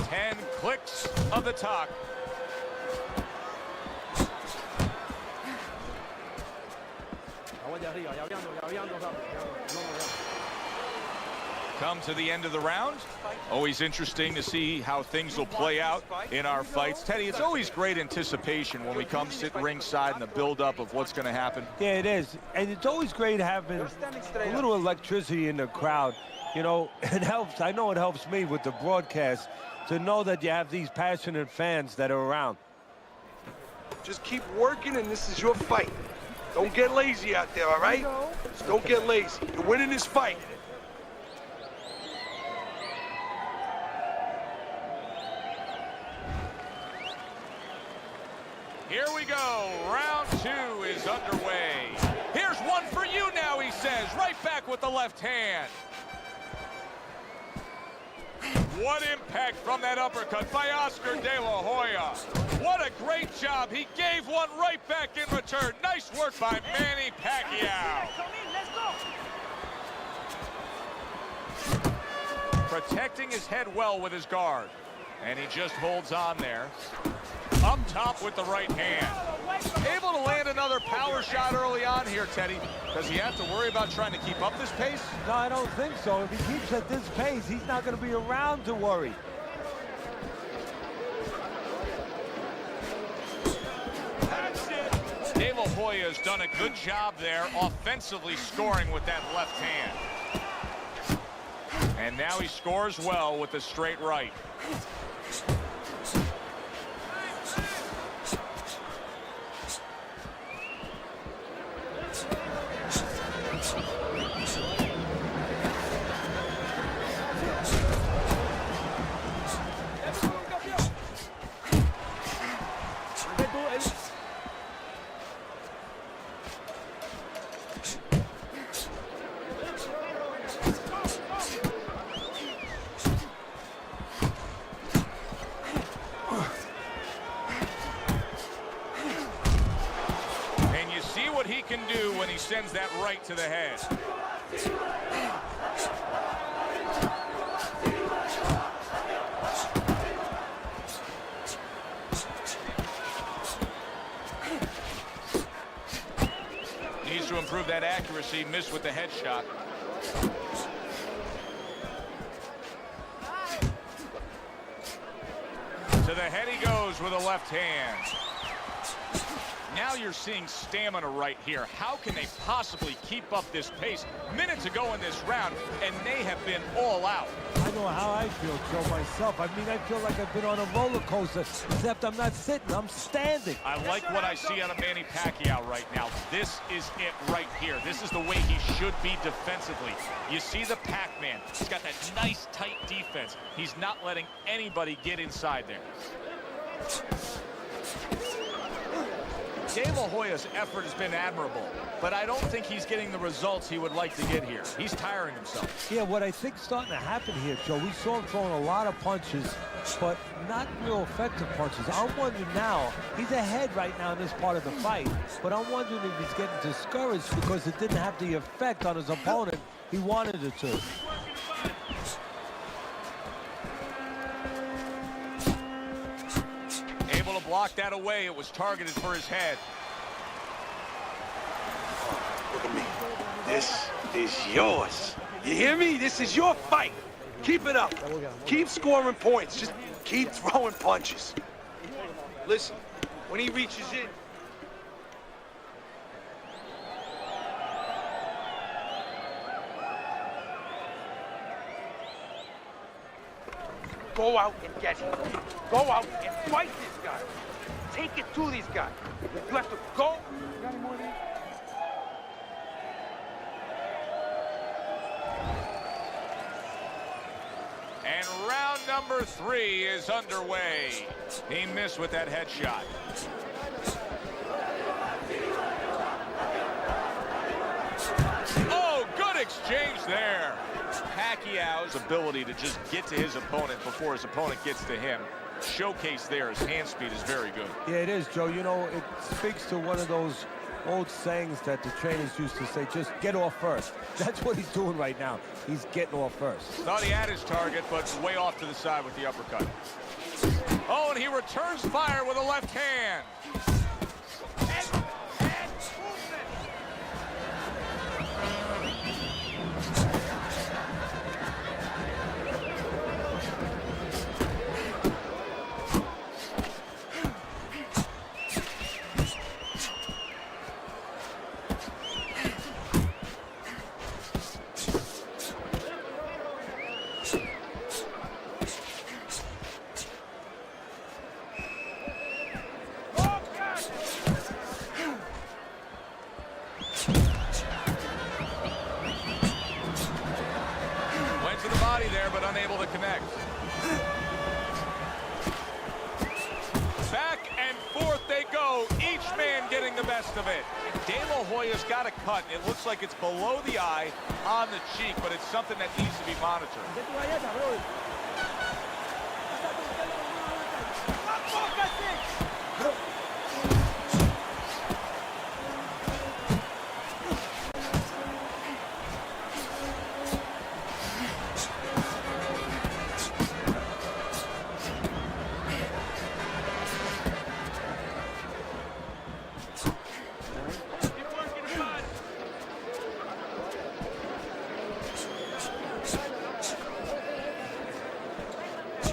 Ten clicks of the talk. Come to the end of the round. Always interesting to see how things will play out in our fights. Teddy, it's always great anticipation when we come sit ringside and the build-up of what's going to happen. Yeah, it is. And it's always great having a little electricity in the crowd. You know, it helps. I know it helps me with the broadcast to know that you have these passionate fans that are around. Just keep working, and this is your fight. Don't get lazy out there, all right? Just don't get lazy. You're winning this fight. Here we go. Round two is underway. Here's one for you now, he says. Right back with the left hand. What impact from that uppercut by Oscar De La Hoya. What a great job. He gave one right back in return. Nice work by Manny Pacquiao. Protecting his head well with his guard. And he just holds on there. Up top with the right hand. Able to land another power shot early on here, Teddy. Does he have to worry about trying to keep up this pace? No, I don't think so. If he keeps at this pace, he's not going to be around to worry. De La Hoya has done a good job there offensively scoring with that left hand. And now he scores well with the straight right. He can do when he sends that right to the head. Needs to improve that accuracy. Missed with the headshot. To the head he goes with a left hand. Now you're seeing stamina right here. How can they possibly keep up this pace? Minutes ago in this round, and they have been all out. I know how I feel, Joe, myself. I mean, I feel like I've been on a roller coaster, except I'm not sitting, I'm standing. I like what I see out of Manny Pacquiao right now. This is it right here. This is the way he should be defensively. You see the Pac-Man. He's got that nice, tight defense. He's not letting anybody get inside there. De La Hoya's effort has been admirable, but I don't think he's getting the results he would like to get here. He's tiring himself. Yeah, what I think's starting to happen here, Joe, we saw him throwing a lot of punches, but not real effective punches. I'm wondering now, he's ahead right now in this part of the fight, but I'm wondering if he's getting discouraged because it didn't have the effect on his opponent he wanted it to. Able to block that away. It was targeted for his head. Look at me. This is yours. You hear me? This is your fight. Keep it up. Keep scoring points. Just keep throwing punches. Listen, when he reaches in, go out and get him. Go out and fight this guy. Take it to these guys. You have to go. And round number 3 is underway. He missed with that headshot. Oh, good exchange there. Pacquiao's ability to just get to his opponent before his opponent gets to him. Showcase there, his hand speed is very good. Yeah, it is, Joe. You know, it speaks to one of those old sayings that the trainers used to say, just get off first. That's what he's doing right now. He's getting off first. Thought he had his target, but way off to the side with the uppercut. Oh, and he returns fire with a left hand. There, but unable to connect. Back and forth they go, each man getting the best of it. De La Hoya's got a cut. It looks like it's below the eye on the cheek, but it's something that needs to be monitored.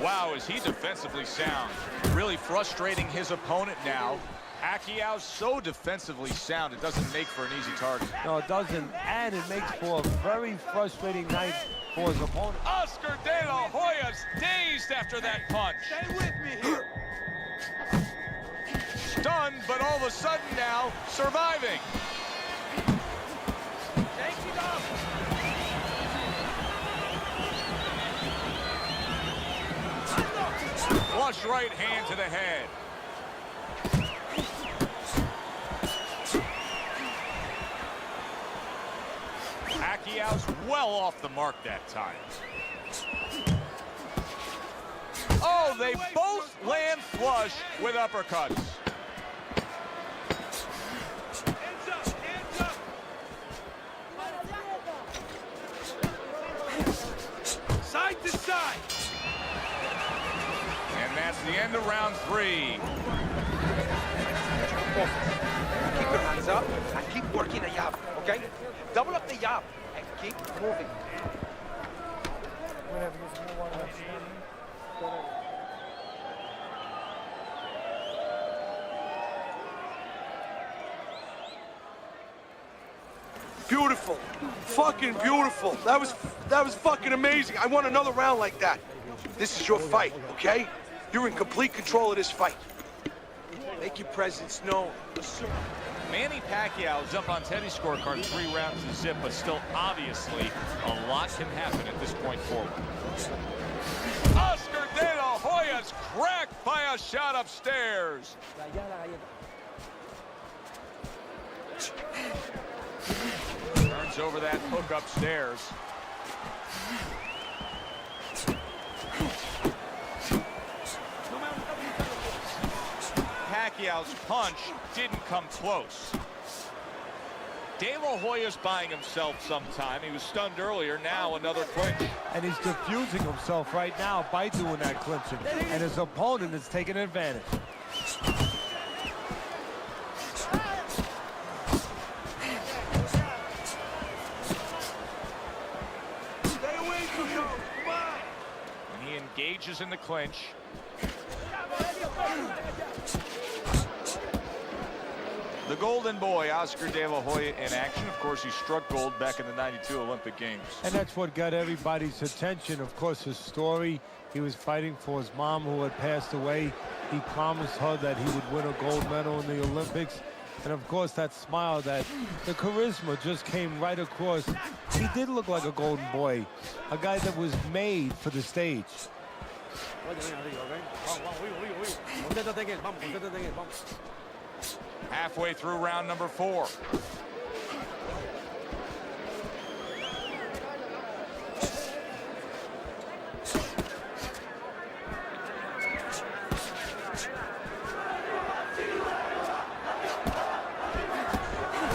Wow, is he defensively sound. Really frustrating his opponent now. Pacquiao's so defensively sound, it doesn't make for an easy target. No, it doesn't, and it makes for a very frustrating night for his opponent. Oscar De La Hoya's dazed after that punch. Stay with me here. Stunned, but all of a sudden now, surviving. Take it up. Flush right hand to the head. Pacquiao's well off the mark that time. Oh, they both land flush with uppercuts. Hands up, hands up. Side to side. And that's the end of round 3. Keep your hands up and keep working the jab, okay? Double up the jab and keep moving. Beautiful. Fucking beautiful. That was fucking amazing. I want another round like that. This is your fight, okay? You're in complete control of this fight. Make your presence known. Manny Pacquiao's up on Teddy's scorecard 3 rounds to zip, but still obviously a lot can happen at this point forward. Oscar De La Hoya's cracked by a shot upstairs. Turns over that hook upstairs. Pacquiao's punch didn't come close. De La Hoya's buying himself some time. He was stunned earlier, now another clinch. And he's diffusing himself right now by doing that clinching. And his opponent is taking advantage. Stay away from him. Come on. And he engages in the clinch. The golden boy, Oscar De La Hoya, in action. Of course, he struck gold back in the '92 Olympic Games. And that's what got everybody's attention. Of course, his story. He was fighting for his mom who had passed away. He promised her that he would win a gold medal in the Olympics. And of course, that smile, that the charisma just came right across. He did look like a golden boy, a guy that was made for the stage. Halfway through round number 4.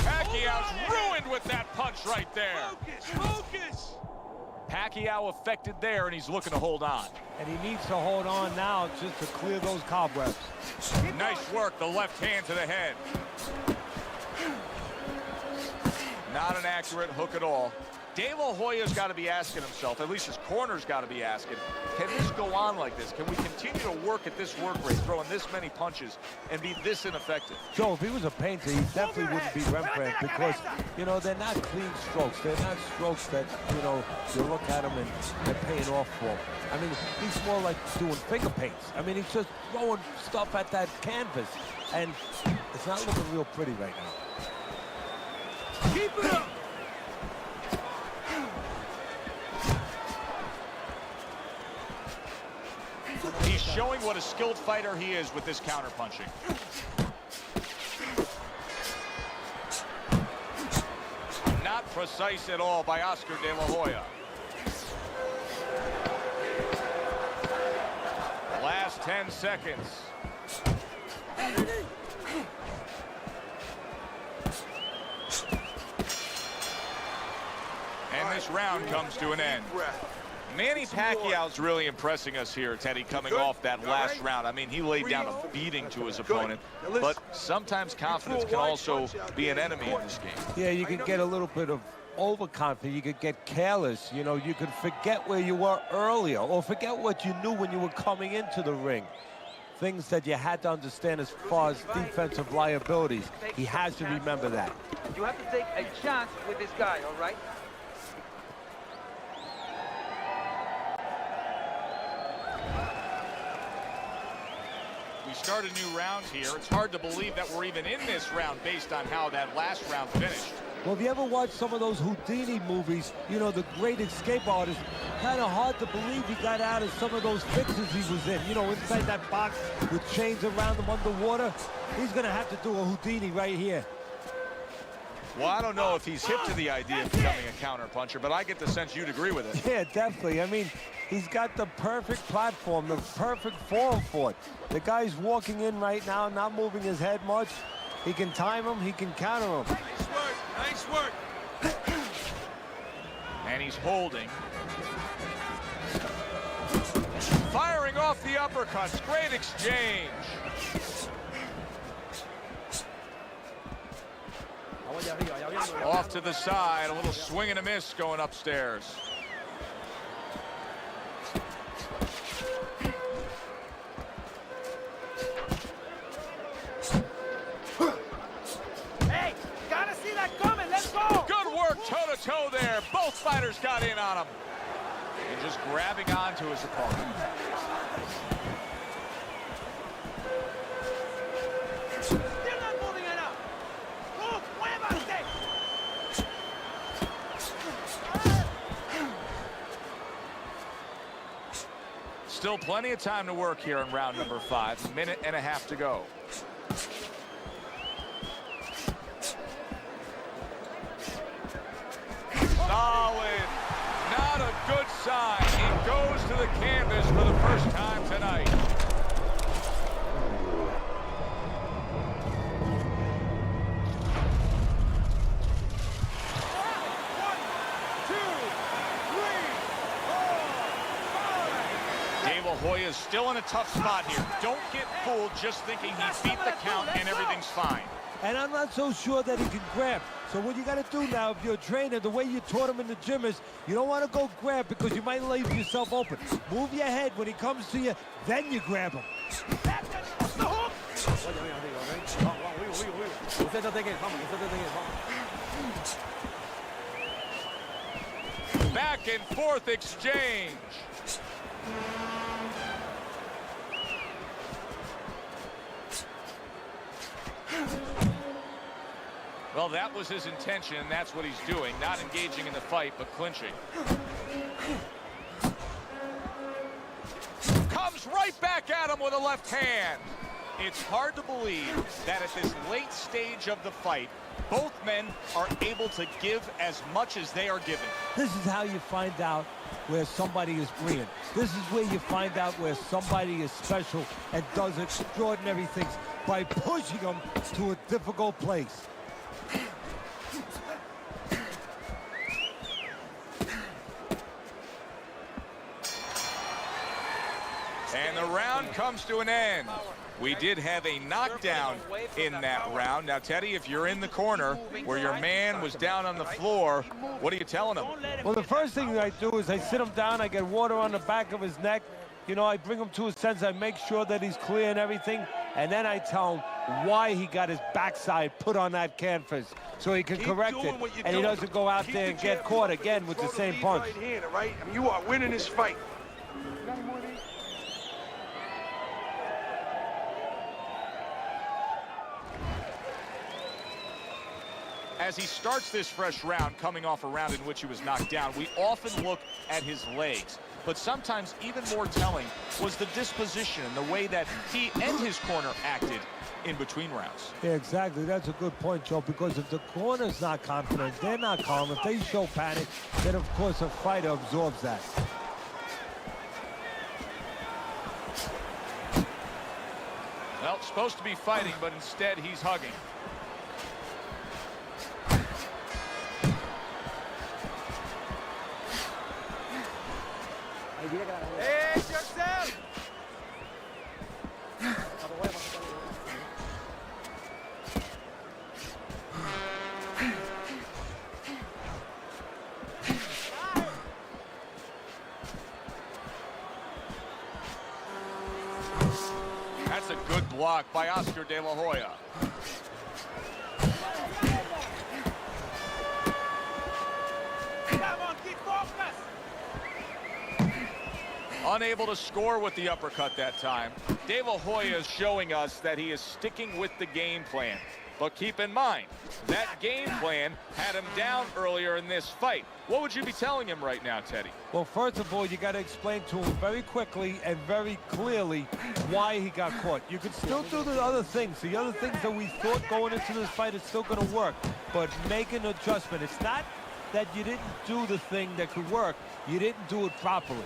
Pacquiao's ruined with that punch right there. Focus. Pacquiao affected there, and he's looking to hold on. And he needs to hold on now just to clear those cobwebs. Nice work, the left hand to the head. Not an accurate hook at all. De La Hoya's got to be asking himself, at least his corner's got to be asking, can this go on like this? Can we continue to work at this work rate, throwing this many punches, and be this ineffective? Joe, if he was a painter, he definitely wouldn't be Rembrandt because, you know, they're not clean strokes. They're not strokes that, you know, you look at them and they're paying off for. I mean, he's more like doing finger paints. I mean, he's just throwing stuff at that canvas, and it's not looking real pretty right now. Keep it up. He's showing what a skilled fighter he is with this counterpunching. Not precise at all by Oscar De La Hoya. Last 10 seconds. And this round comes to an end. Manny Pacquiao's really impressing us here, Teddy, coming off that last round. I mean, he laid down a beating to his opponent, but sometimes confidence can also be an enemy in this game. Yeah, you could get a little bit of overconfident. You could get careless. You know, you could forget where you were earlier or forget what you knew when you were coming into the ring. Things that you had to understand as far as defensive liabilities. He has to remember that. You have to take a chance with this guy, all right? We start a new round here. It's hard to believe that we're even in this round based on how that last round finished. Well, if you ever watch some of those Houdini movies, you know, the great escape artist, kind of hard to believe he got out of some of those fixes he was in. You know, inside that box with chains around him underwater. He's going to have to do a Houdini right here. Well, I don't know if he's hip to the idea of becoming a counterpuncher, but I get the sense you'd agree with it. Yeah, definitely. I mean, he's got the perfect platform, the perfect forum for it. The guy's walking in right now, not moving his head much. He can time him, he can counter him. Nice work. Nice work. And he's holding. Firing off the uppercuts. Great exchange. Off to the side. A little swing and a miss going upstairs. Hey, gotta see that coming. Let's go. Good work toe-to-toe there. Both fighters got in on him. And just grabbing onto his opponent. Still plenty of time to work here in round number 5. A minute and a half to go. Solid. Not a good sign. He goes to the canvas for the first time tonight. Hoya's still in a tough spot here. Don't get fooled just thinking he beat the count and everything's fine. And I'm not so sure that he can grab. So what you got to do now, if you're a trainer, the way you taught him in the gym is you don't want to go grab because you might leave yourself open. Move your head when he comes to you, then you grab him. Back and forth exchange. Well, that was his intention, and that's what he's doing. Not engaging in the fight, but clinching. Comes right back at him with a left hand. It's hard to believe that at this late stage of the fight, both men are able to give as much as they are given. This is how you find out where somebody is brilliant. This is where you find out where somebody is special and does extraordinary things by pushing them to a difficult place. And the round comes to an end. We did have a knockdown in that round. Now, Teddy, if you're in the corner where your man was down on the floor, what are you telling him? Well, the first thing I do is I sit him down, I get water on the back of his neck. You know, I bring him to a sense, I make sure that he's clear and everything, and then I tell him why he got his backside put on that canvas so he can correct it, and he doesn't go out there and get caught again with the same punch. Right hand, all right? I mean, you are winning this fight. As he starts this fresh round, coming off a round in which he was knocked down, we often look at his legs. But sometimes even more telling was the disposition and the way that he and his corner acted in between rounds. Yeah, exactly. That's a good point, Joe, because if the corner's not confident, they're not calm. If they show panic, then, of course, a fighter absorbs that. Well, supposed to be fighting, but instead he's hugging. Hey, yourself! That's a good block by Oscar De La Hoya. Unable to score with the uppercut that time. De La Hoya is showing us that he is sticking with the game plan. But keep in mind, that game plan had him down earlier in this fight. What would you be telling him right now, Teddy? Well, first of all, you got to explain to him very quickly and very clearly why he got caught. You can still do the other things. The other things that we thought going into this fight is still going to work. But make an adjustment. It's not that you didn't do the thing that could work. You didn't do it properly.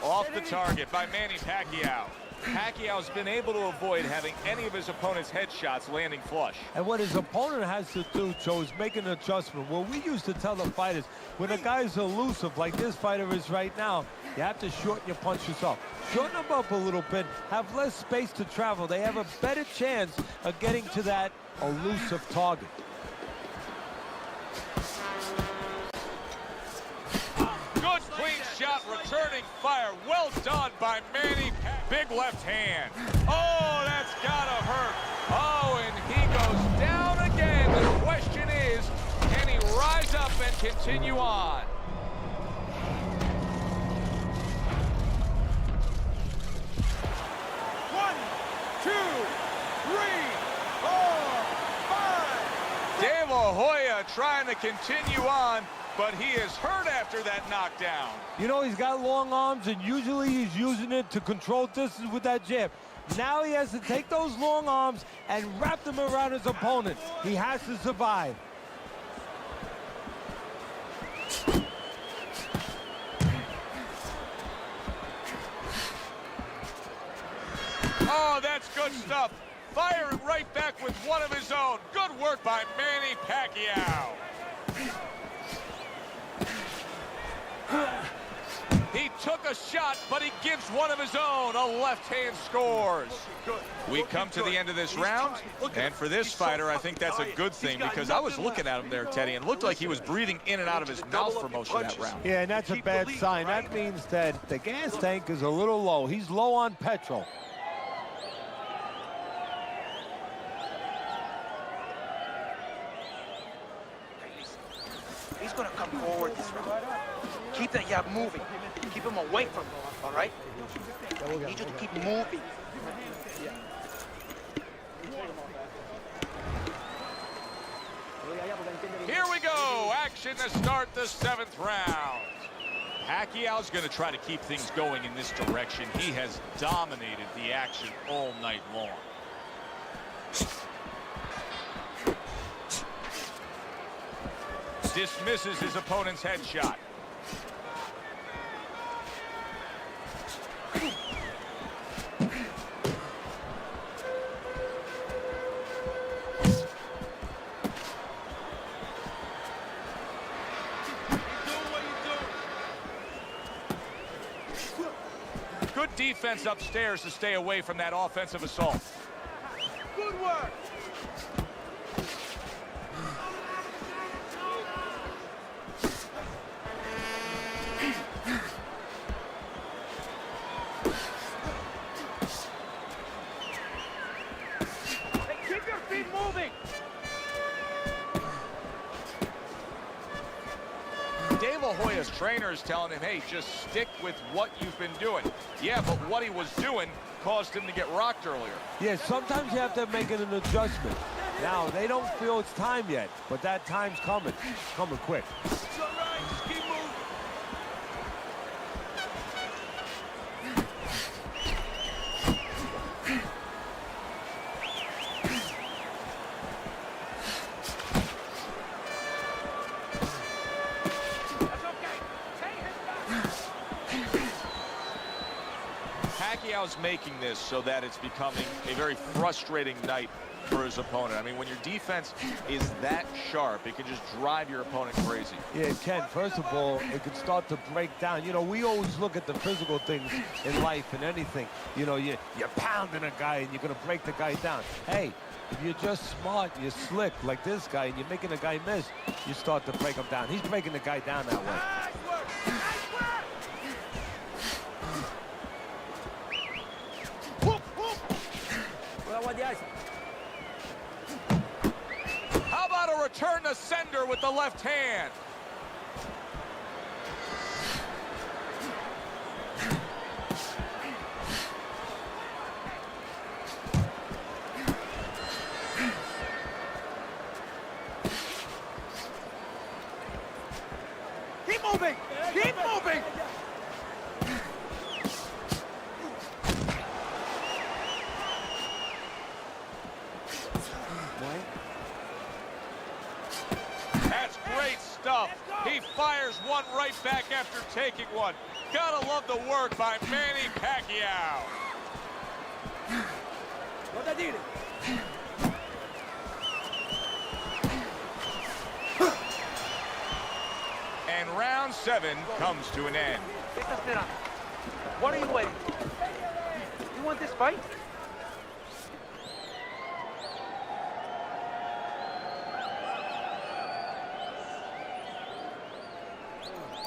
Off the target by Manny Pacquiao. Pacquiao's been able to avoid having any of his opponent's headshots landing flush. And what his opponent has to do, Joe, is make an adjustment. Well, we used to tell the fighters, when a guy's elusive like this fighter is right now, you have to shorten your punches up. Shorten them up a little bit, have less space to travel. They have a better chance of getting to that elusive target. Good clean shot, returning fire. Well done by Manny. Big left hand. Oh, that's gotta hurt. Oh, and and continue on. One, two, three, 4, 5. De La Hoya trying to continue on, but he is hurt after that knockdown. You know, he's got long arms, and usually he's using it to control distance with that jab. Now he has to take those long arms and wrap them around his opponent. He has to survive. Oh, that's good stuff. Firing right back with one of his own. Good work by Manny Pacquiao. He took a shot, but he gives one of his own. A left hand scores. We come to the end of this round, and for this fighter, I think that's a good thing, because I was looking at him there, Teddy, and it looked like he was breathing in and out of his mouth for most of that round. Yeah, and that's a bad sign. That means that the gas tank is a little low. He's low on petrol. He's gonna come forward this round. Keep that jab moving. Keep him away from him, all right? I need you to keep moving. Here we go. Action to start the 7th round. Pacquiao's going to try to keep things going in this direction. He has dominated the action all night long. Dismisses his opponent's headshot. Good defense upstairs to stay away from that offensive assault. Good work. Hey, keep your feet moving. De La Hoya's trainer is telling him, hey, just stick with what you've been doing. Yeah, but what he was doing caused him to get rocked earlier. Yeah, sometimes you have to make an adjustment. Now, they don't feel it's time yet, but that time's coming. It's coming quick. It's all right. Just keep moving. That's okay. Take him back. Pacquiao's making this so that it's becoming a very frustrating night for his opponent. I mean, when your defense is that sharp, it can just drive your opponent crazy. Yeah, it can. First of all, it can start to break down. You know, we always look at the physical things in life and anything. You know, you're pounding a guy and you're going to break the guy down. Hey, if you're just smart, you're slick like this guy, and you're making the guy miss, you start to break him down. He's breaking the guy down that way. Nice work. Nice work. How about a return to sender with the left hand? Keep moving. Keep moving. That's great stuff. He fires one right back after taking one. Gotta love the work by Manny Pacquiao. And round 7 comes to an end. What are you waiting for? You want this fight?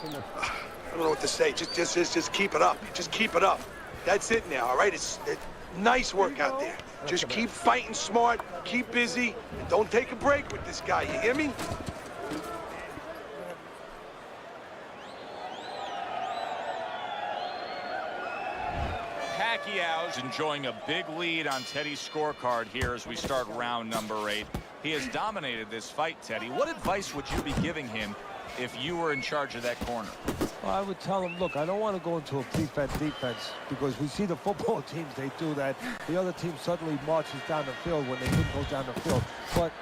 I don't know what to say. Just keep it up. Just keep it up. That's it now, all right? It's nice work out there. Just keep fighting smart, keep busy, and don't take a break with this guy. You hear me? Boosteroid's enjoying a big lead on Teddy's scorecard here as we start round number 8. He has dominated this fight, Teddy. What advice would you be giving him if you were in charge of that corner? Well, I would tell him, look, I don't want to go into a defense because we see the football teams, they do that. The other team suddenly marches down the field when they didn't go down the field. But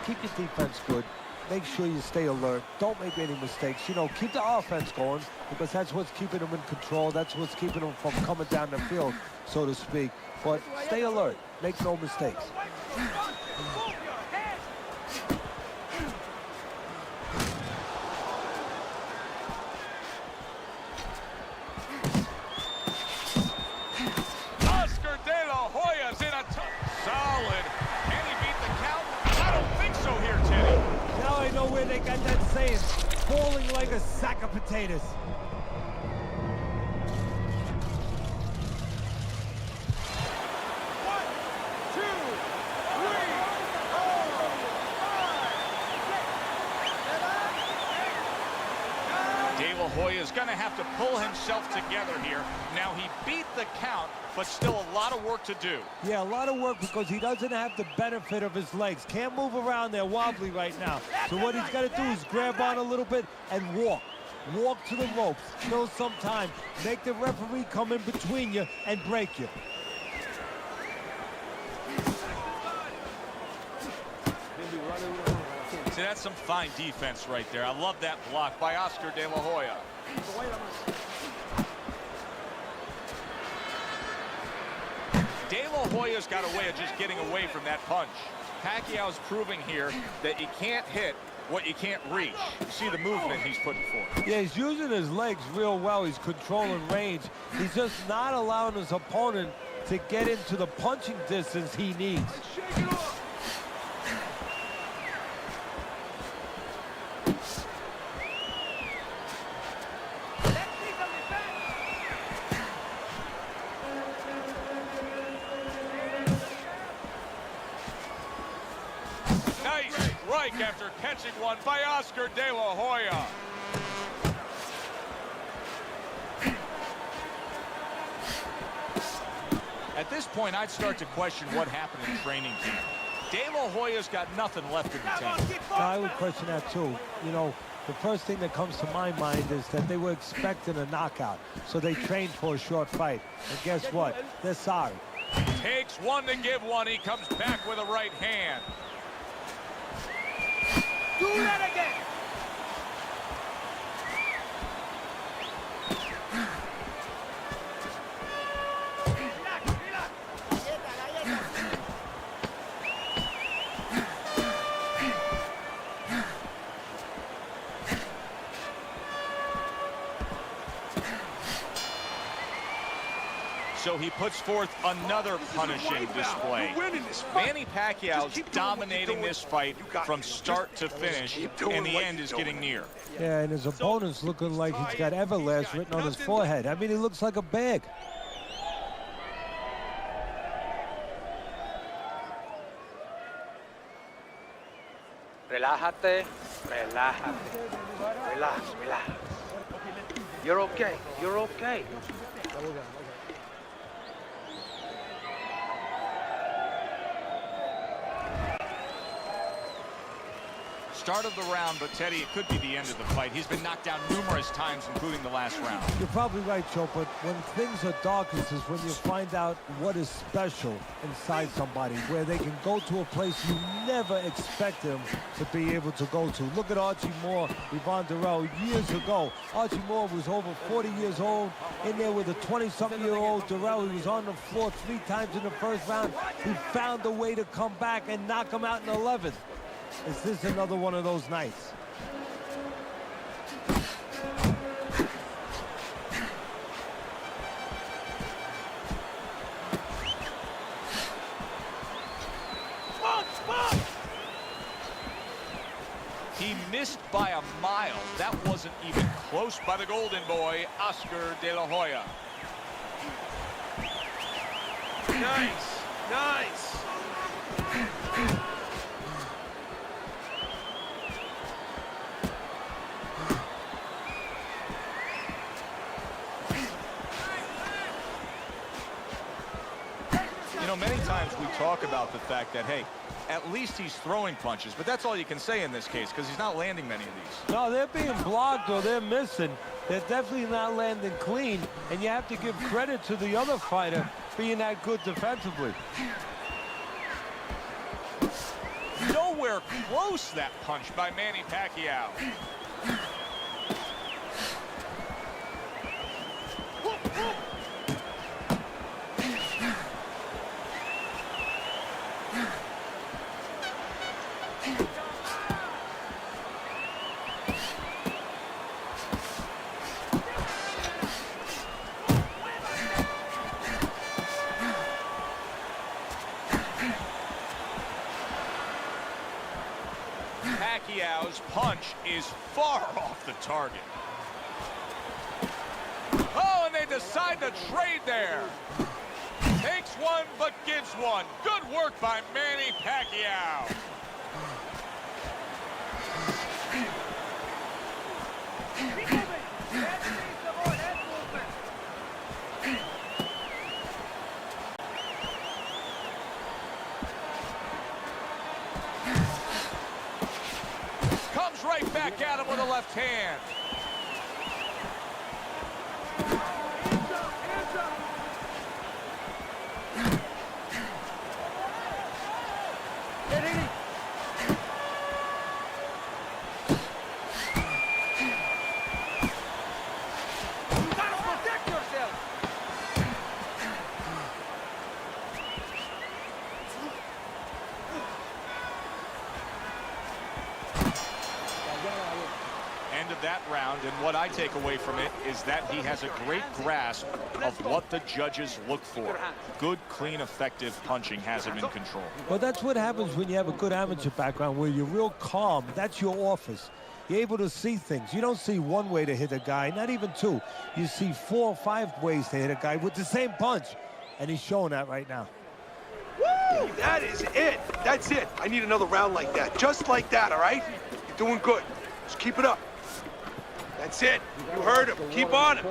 keep your defense good. Make sure you stay alert. Don't make any mistakes. You know, keep the offense going because that's what's keeping them in control. That's what's keeping them from coming down the field, so to speak. But stay alert. Make no mistakes. Oscar De La Hoya's in a solid. Can he beat the count? I don't think so here, Teddy. Now I know where they got that saying, falling like a sack of potatoes. De La Hoya's going to have to pull himself together here. Now, he beat the count, but still a lot of work to do. Yeah, a lot of work because he doesn't have the benefit of his legs. Can't move around. They're wobbly right now. So what he's got to do is grab on a little bit and walk. Walk to the ropes. Kill some time. Make the referee come in between you and break you. See, that's some fine defense right there. I love that block by Oscar De La Hoya. De La Hoya's got a way of just getting away from that punch. Pacquiao's proving here that you can't hit what you can't reach. You see the movement he's putting forth. Yeah, he's using his legs real well. He's controlling range. He's just not allowing his opponent to get into the punching distance he needs. Nice strike after catching one by Oscar De La Hoya. At this point, I'd start to question what happened in training camp. De La Hoya's got nothing left in the tank. I would question that too. You know, the first thing that comes to my mind is that they were expecting a knockout, so they trained for a short fight. And guess what? They're sorry. Takes one to give one. He comes back with a right hand. Do that again. So he puts forth another punishing display. Manny Pacquiao's dominating this fight from start to finish, and the end is getting near. Yeah, and his opponent's looking like he's got Everlast written on his forehead. I mean, he looks like a bag. Relájate, relájate. Relax, relax. You're okay, you're okay. Start of the round, but Teddy, it could be the end of the fight. He's been knocked down numerous times, including the last round. You're probably right, Joe, but when things are darkest is when you find out what is special inside somebody, where they can go to a place you never expected them to be able to go to. Look at Archie Moore, Yvonne Durrell. Years ago, Archie Moore was over 40 years old, in there with a 20-something-year-old Durrell. He was on the floor 3 times in the first round. He found a way to come back and knock him out in the 11th. Is this another one of those nights? He missed by a mile. That wasn't even close by the golden boy, Oscar De La Hoya. Nice, nice. talk about the fact that, hey, at least he's throwing punches, but that's all you can say in this case because he's not landing many of these. No, they're being blocked or they're missing. They're definitely not landing clean, and you have to give credit to the other fighter being that good defensively. Nowhere close, that punch by Manny Pacquiao. Pacquiao's punch is far off the target. Oh, and they decide to trade there. Takes one, but gives one. Good work by Manny Pacquiao. Comes right back at him with a left hand. End of that round, and what I take away from it is that he has a great grasp of what the judges look for. Good, clean, effective punching has him in control. Well, that's what happens when you have a good amateur background where you're real calm. That's your office. You're able to see things. You don't see one way to hit a guy, not even two. You see 4 or 5 ways to hit a guy with the same punch, and he's showing that right now. Woo! That is it. That's it. I need another round like that. Just like that, all right? You're doing good. Just keep it up. That's it. You heard him. Keep on him.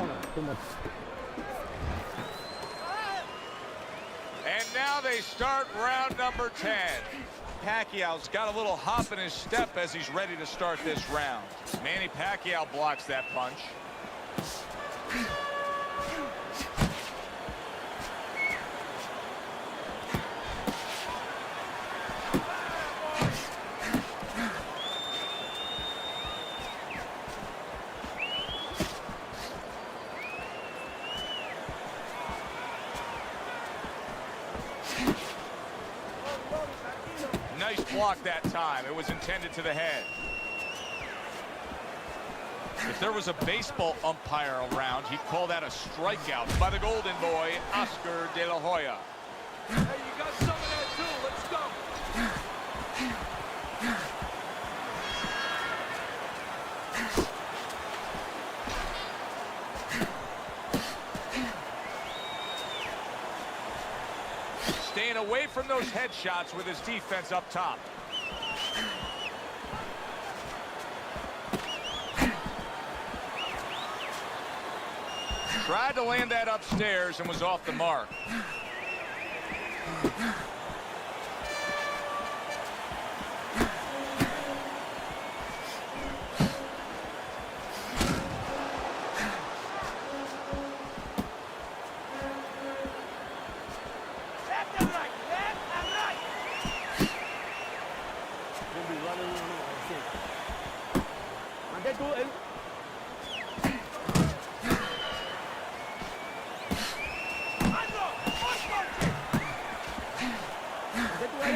And now they start round number 10. Pacquiao's got a little hop in his step as he's ready to start this round. Manny Pacquiao blocks that punch. Nice block that time. It was intended to the head. If there was a baseball umpire around, he'd call that a strikeout by the golden boy, Oscar De La Hoya. Hey, you got some of that too. Let's go. Staying away from those headshots with his defense up top. Tried to land that upstairs and was off the mark.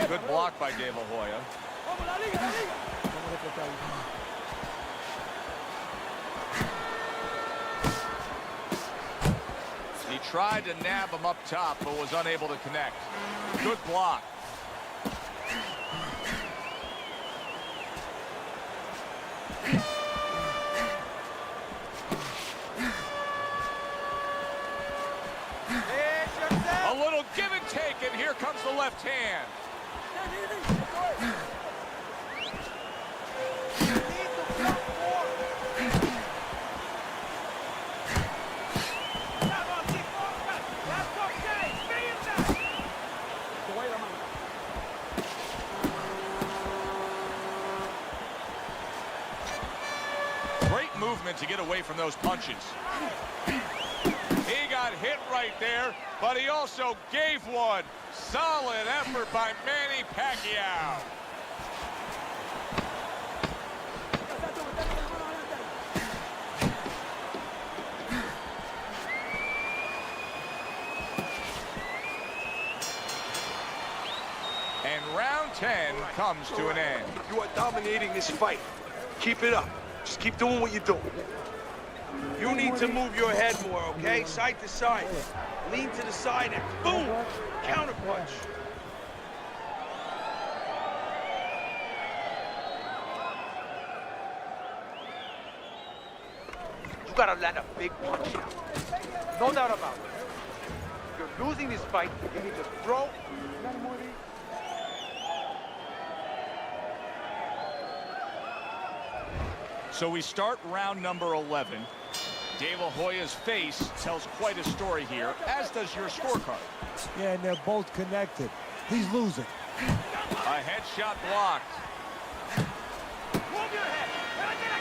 Good block by De La Hoya. He tried to nab him up top, but was unable to connect. Good block. A little give and take, and here comes the left hand. movement to get away from those punches. He got hit right there, but he also gave one. Solid effort by Manny Pacquiao. And round 10 comes to an end. You are dominating this fight. Keep it up. Just keep doing what you're doing. You need to move your head more, okay? Side to side. Lean to the side and boom! Counter punch. You gotta land a big punch now. No doubt about it. If you're losing this fight, you need to throw. So we start round number 11. De La Hoya's face tells quite a story here, as does your scorecard. Yeah, and they're both connected. He's losing. A headshot blocked.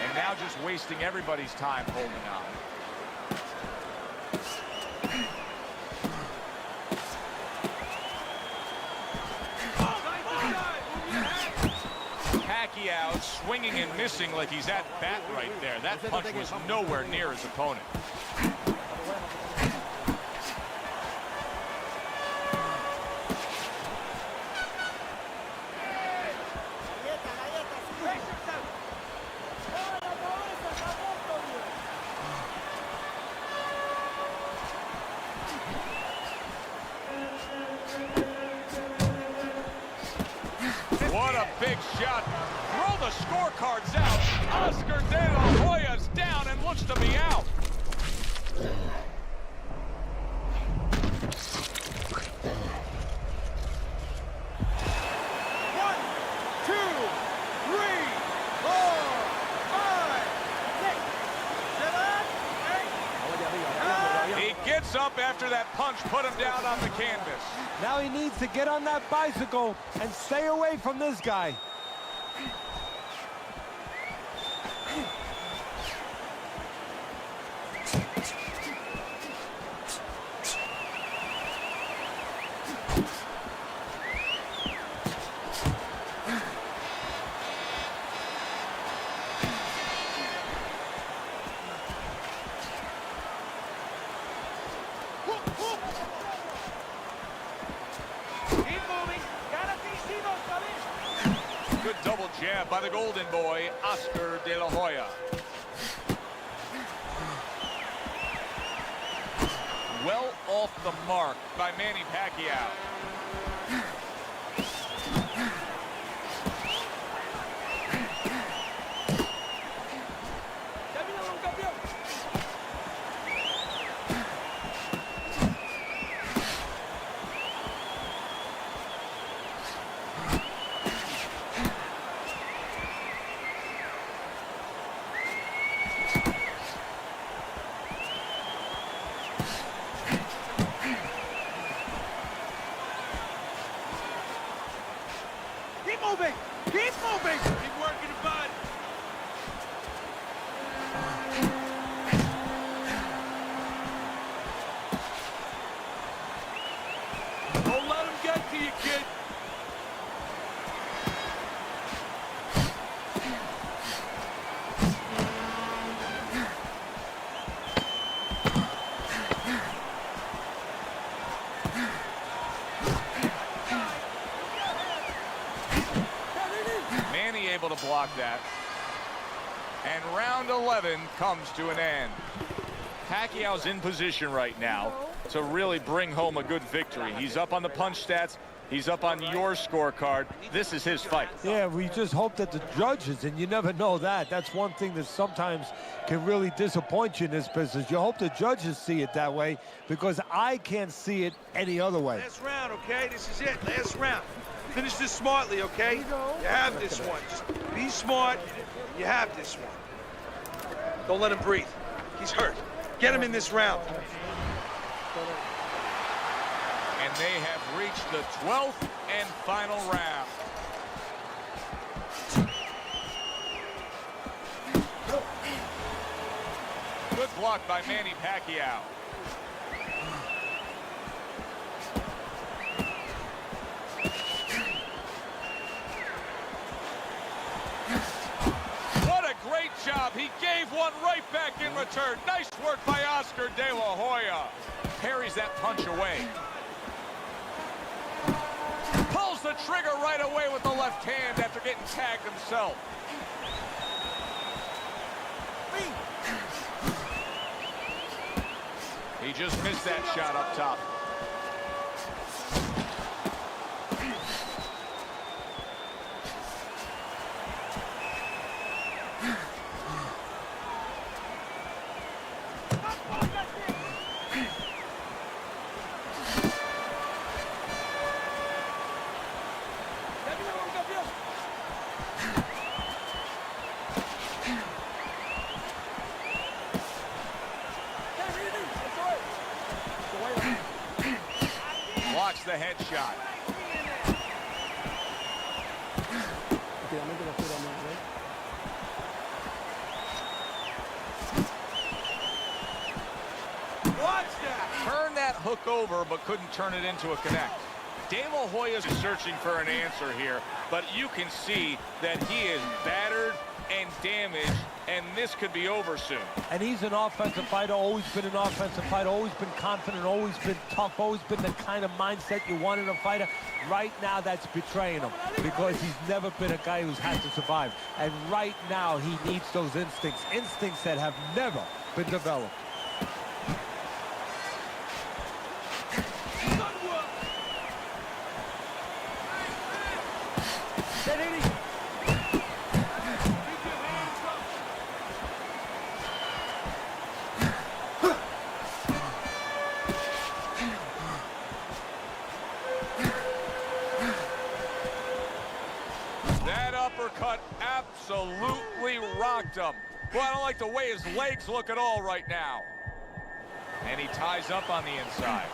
And now just wasting everybody's time holding on. Pacquiao swinging and missing like he's at bat right there. That punch was nowhere near his opponent. What a big shot. Throw the scorecards out. Oscar De La Hoya's down and looks to be out. He gets up after that punch put him down on the canvas. Now he needs to get on that bicycle and stay away from this guy. Good double jab by the golden boy, Oscar De La Hoya. Well off the mark by Manny Pacquiao. Keep moving! Keep moving! Keep working the body. Don't let him get to you, kid. Manny able to block that. And round 11 comes to an end. Pacquiao's in position right now to really bring home a good victory. He's up on the punch stats. He's up on your scorecard. This is his fight. Yeah, we just hope that the judges, and you never know that. That's one thing that sometimes can really disappoint you in this business. You hope the judges see it that way, because I can't see it any other way. Last round, okay? This is it. Last round. Finish this smartly, okay? You have this one. Just be smart. You have this one. Don't let him breathe. He's hurt. Get him in this round. And they have reached the 12th and final round. blocked by Manny Pacquiao. What a great job. He gave one right back in return. Nice work by Oscar De La Hoya. Parries that punch away. Pulls the trigger right away with the left hand after getting tagged himself. He just missed that shot up top. Blocks the headshot. Watch that! Turned that hook over, but couldn't turn it into a connect. De La Hoya is searching for an answer here, but you can see that he is battered and damaged, and this could be over soon. And he's an offensive fighter, always been an offensive fighter, always been confident, always been tough, always been the kind of mindset you want in a fighter. Right now, that's betraying him because he's never been a guy who's had to survive. And right now, he needs those instincts that have never been developed. That uppercut absolutely rocked him. Well, I don't like the way his legs look at all right now. And he ties up on the inside.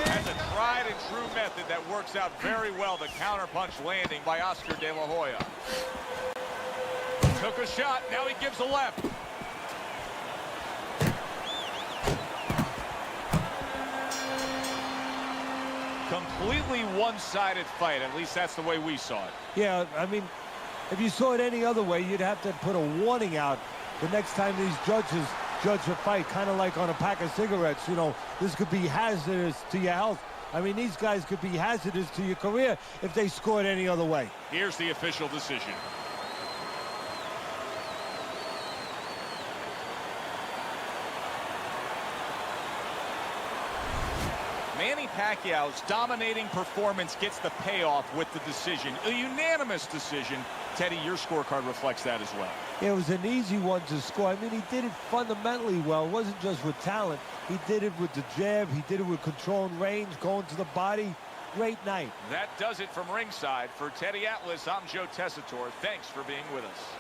That's a tried and true method that works out very well. The counterpunch landing by Oscar De La Hoya. Took a shot, now he gives a left. Completely one-sided fight, at least that's the way we saw it. Yeah, I mean, if you saw it any other way, you'd have to put a warning out the next time these judges judge a fight, kind of like on a pack of cigarettes. You know, this could be hazardous to your health. I mean, these guys could be hazardous to your career if they scored any other way. Here's the official decision. Manny Pacquiao's dominating performance gets the payoff with the decision. A unanimous decision. Teddy, your scorecard reflects that as well. It was an easy one to score. I mean, he did it fundamentally well. It wasn't just with talent. He did it with the jab. He did it with control and range, going to the body. Great night. That does it from ringside. For Teddy Atlas, I'm Joe Tessitore. Thanks for being with us.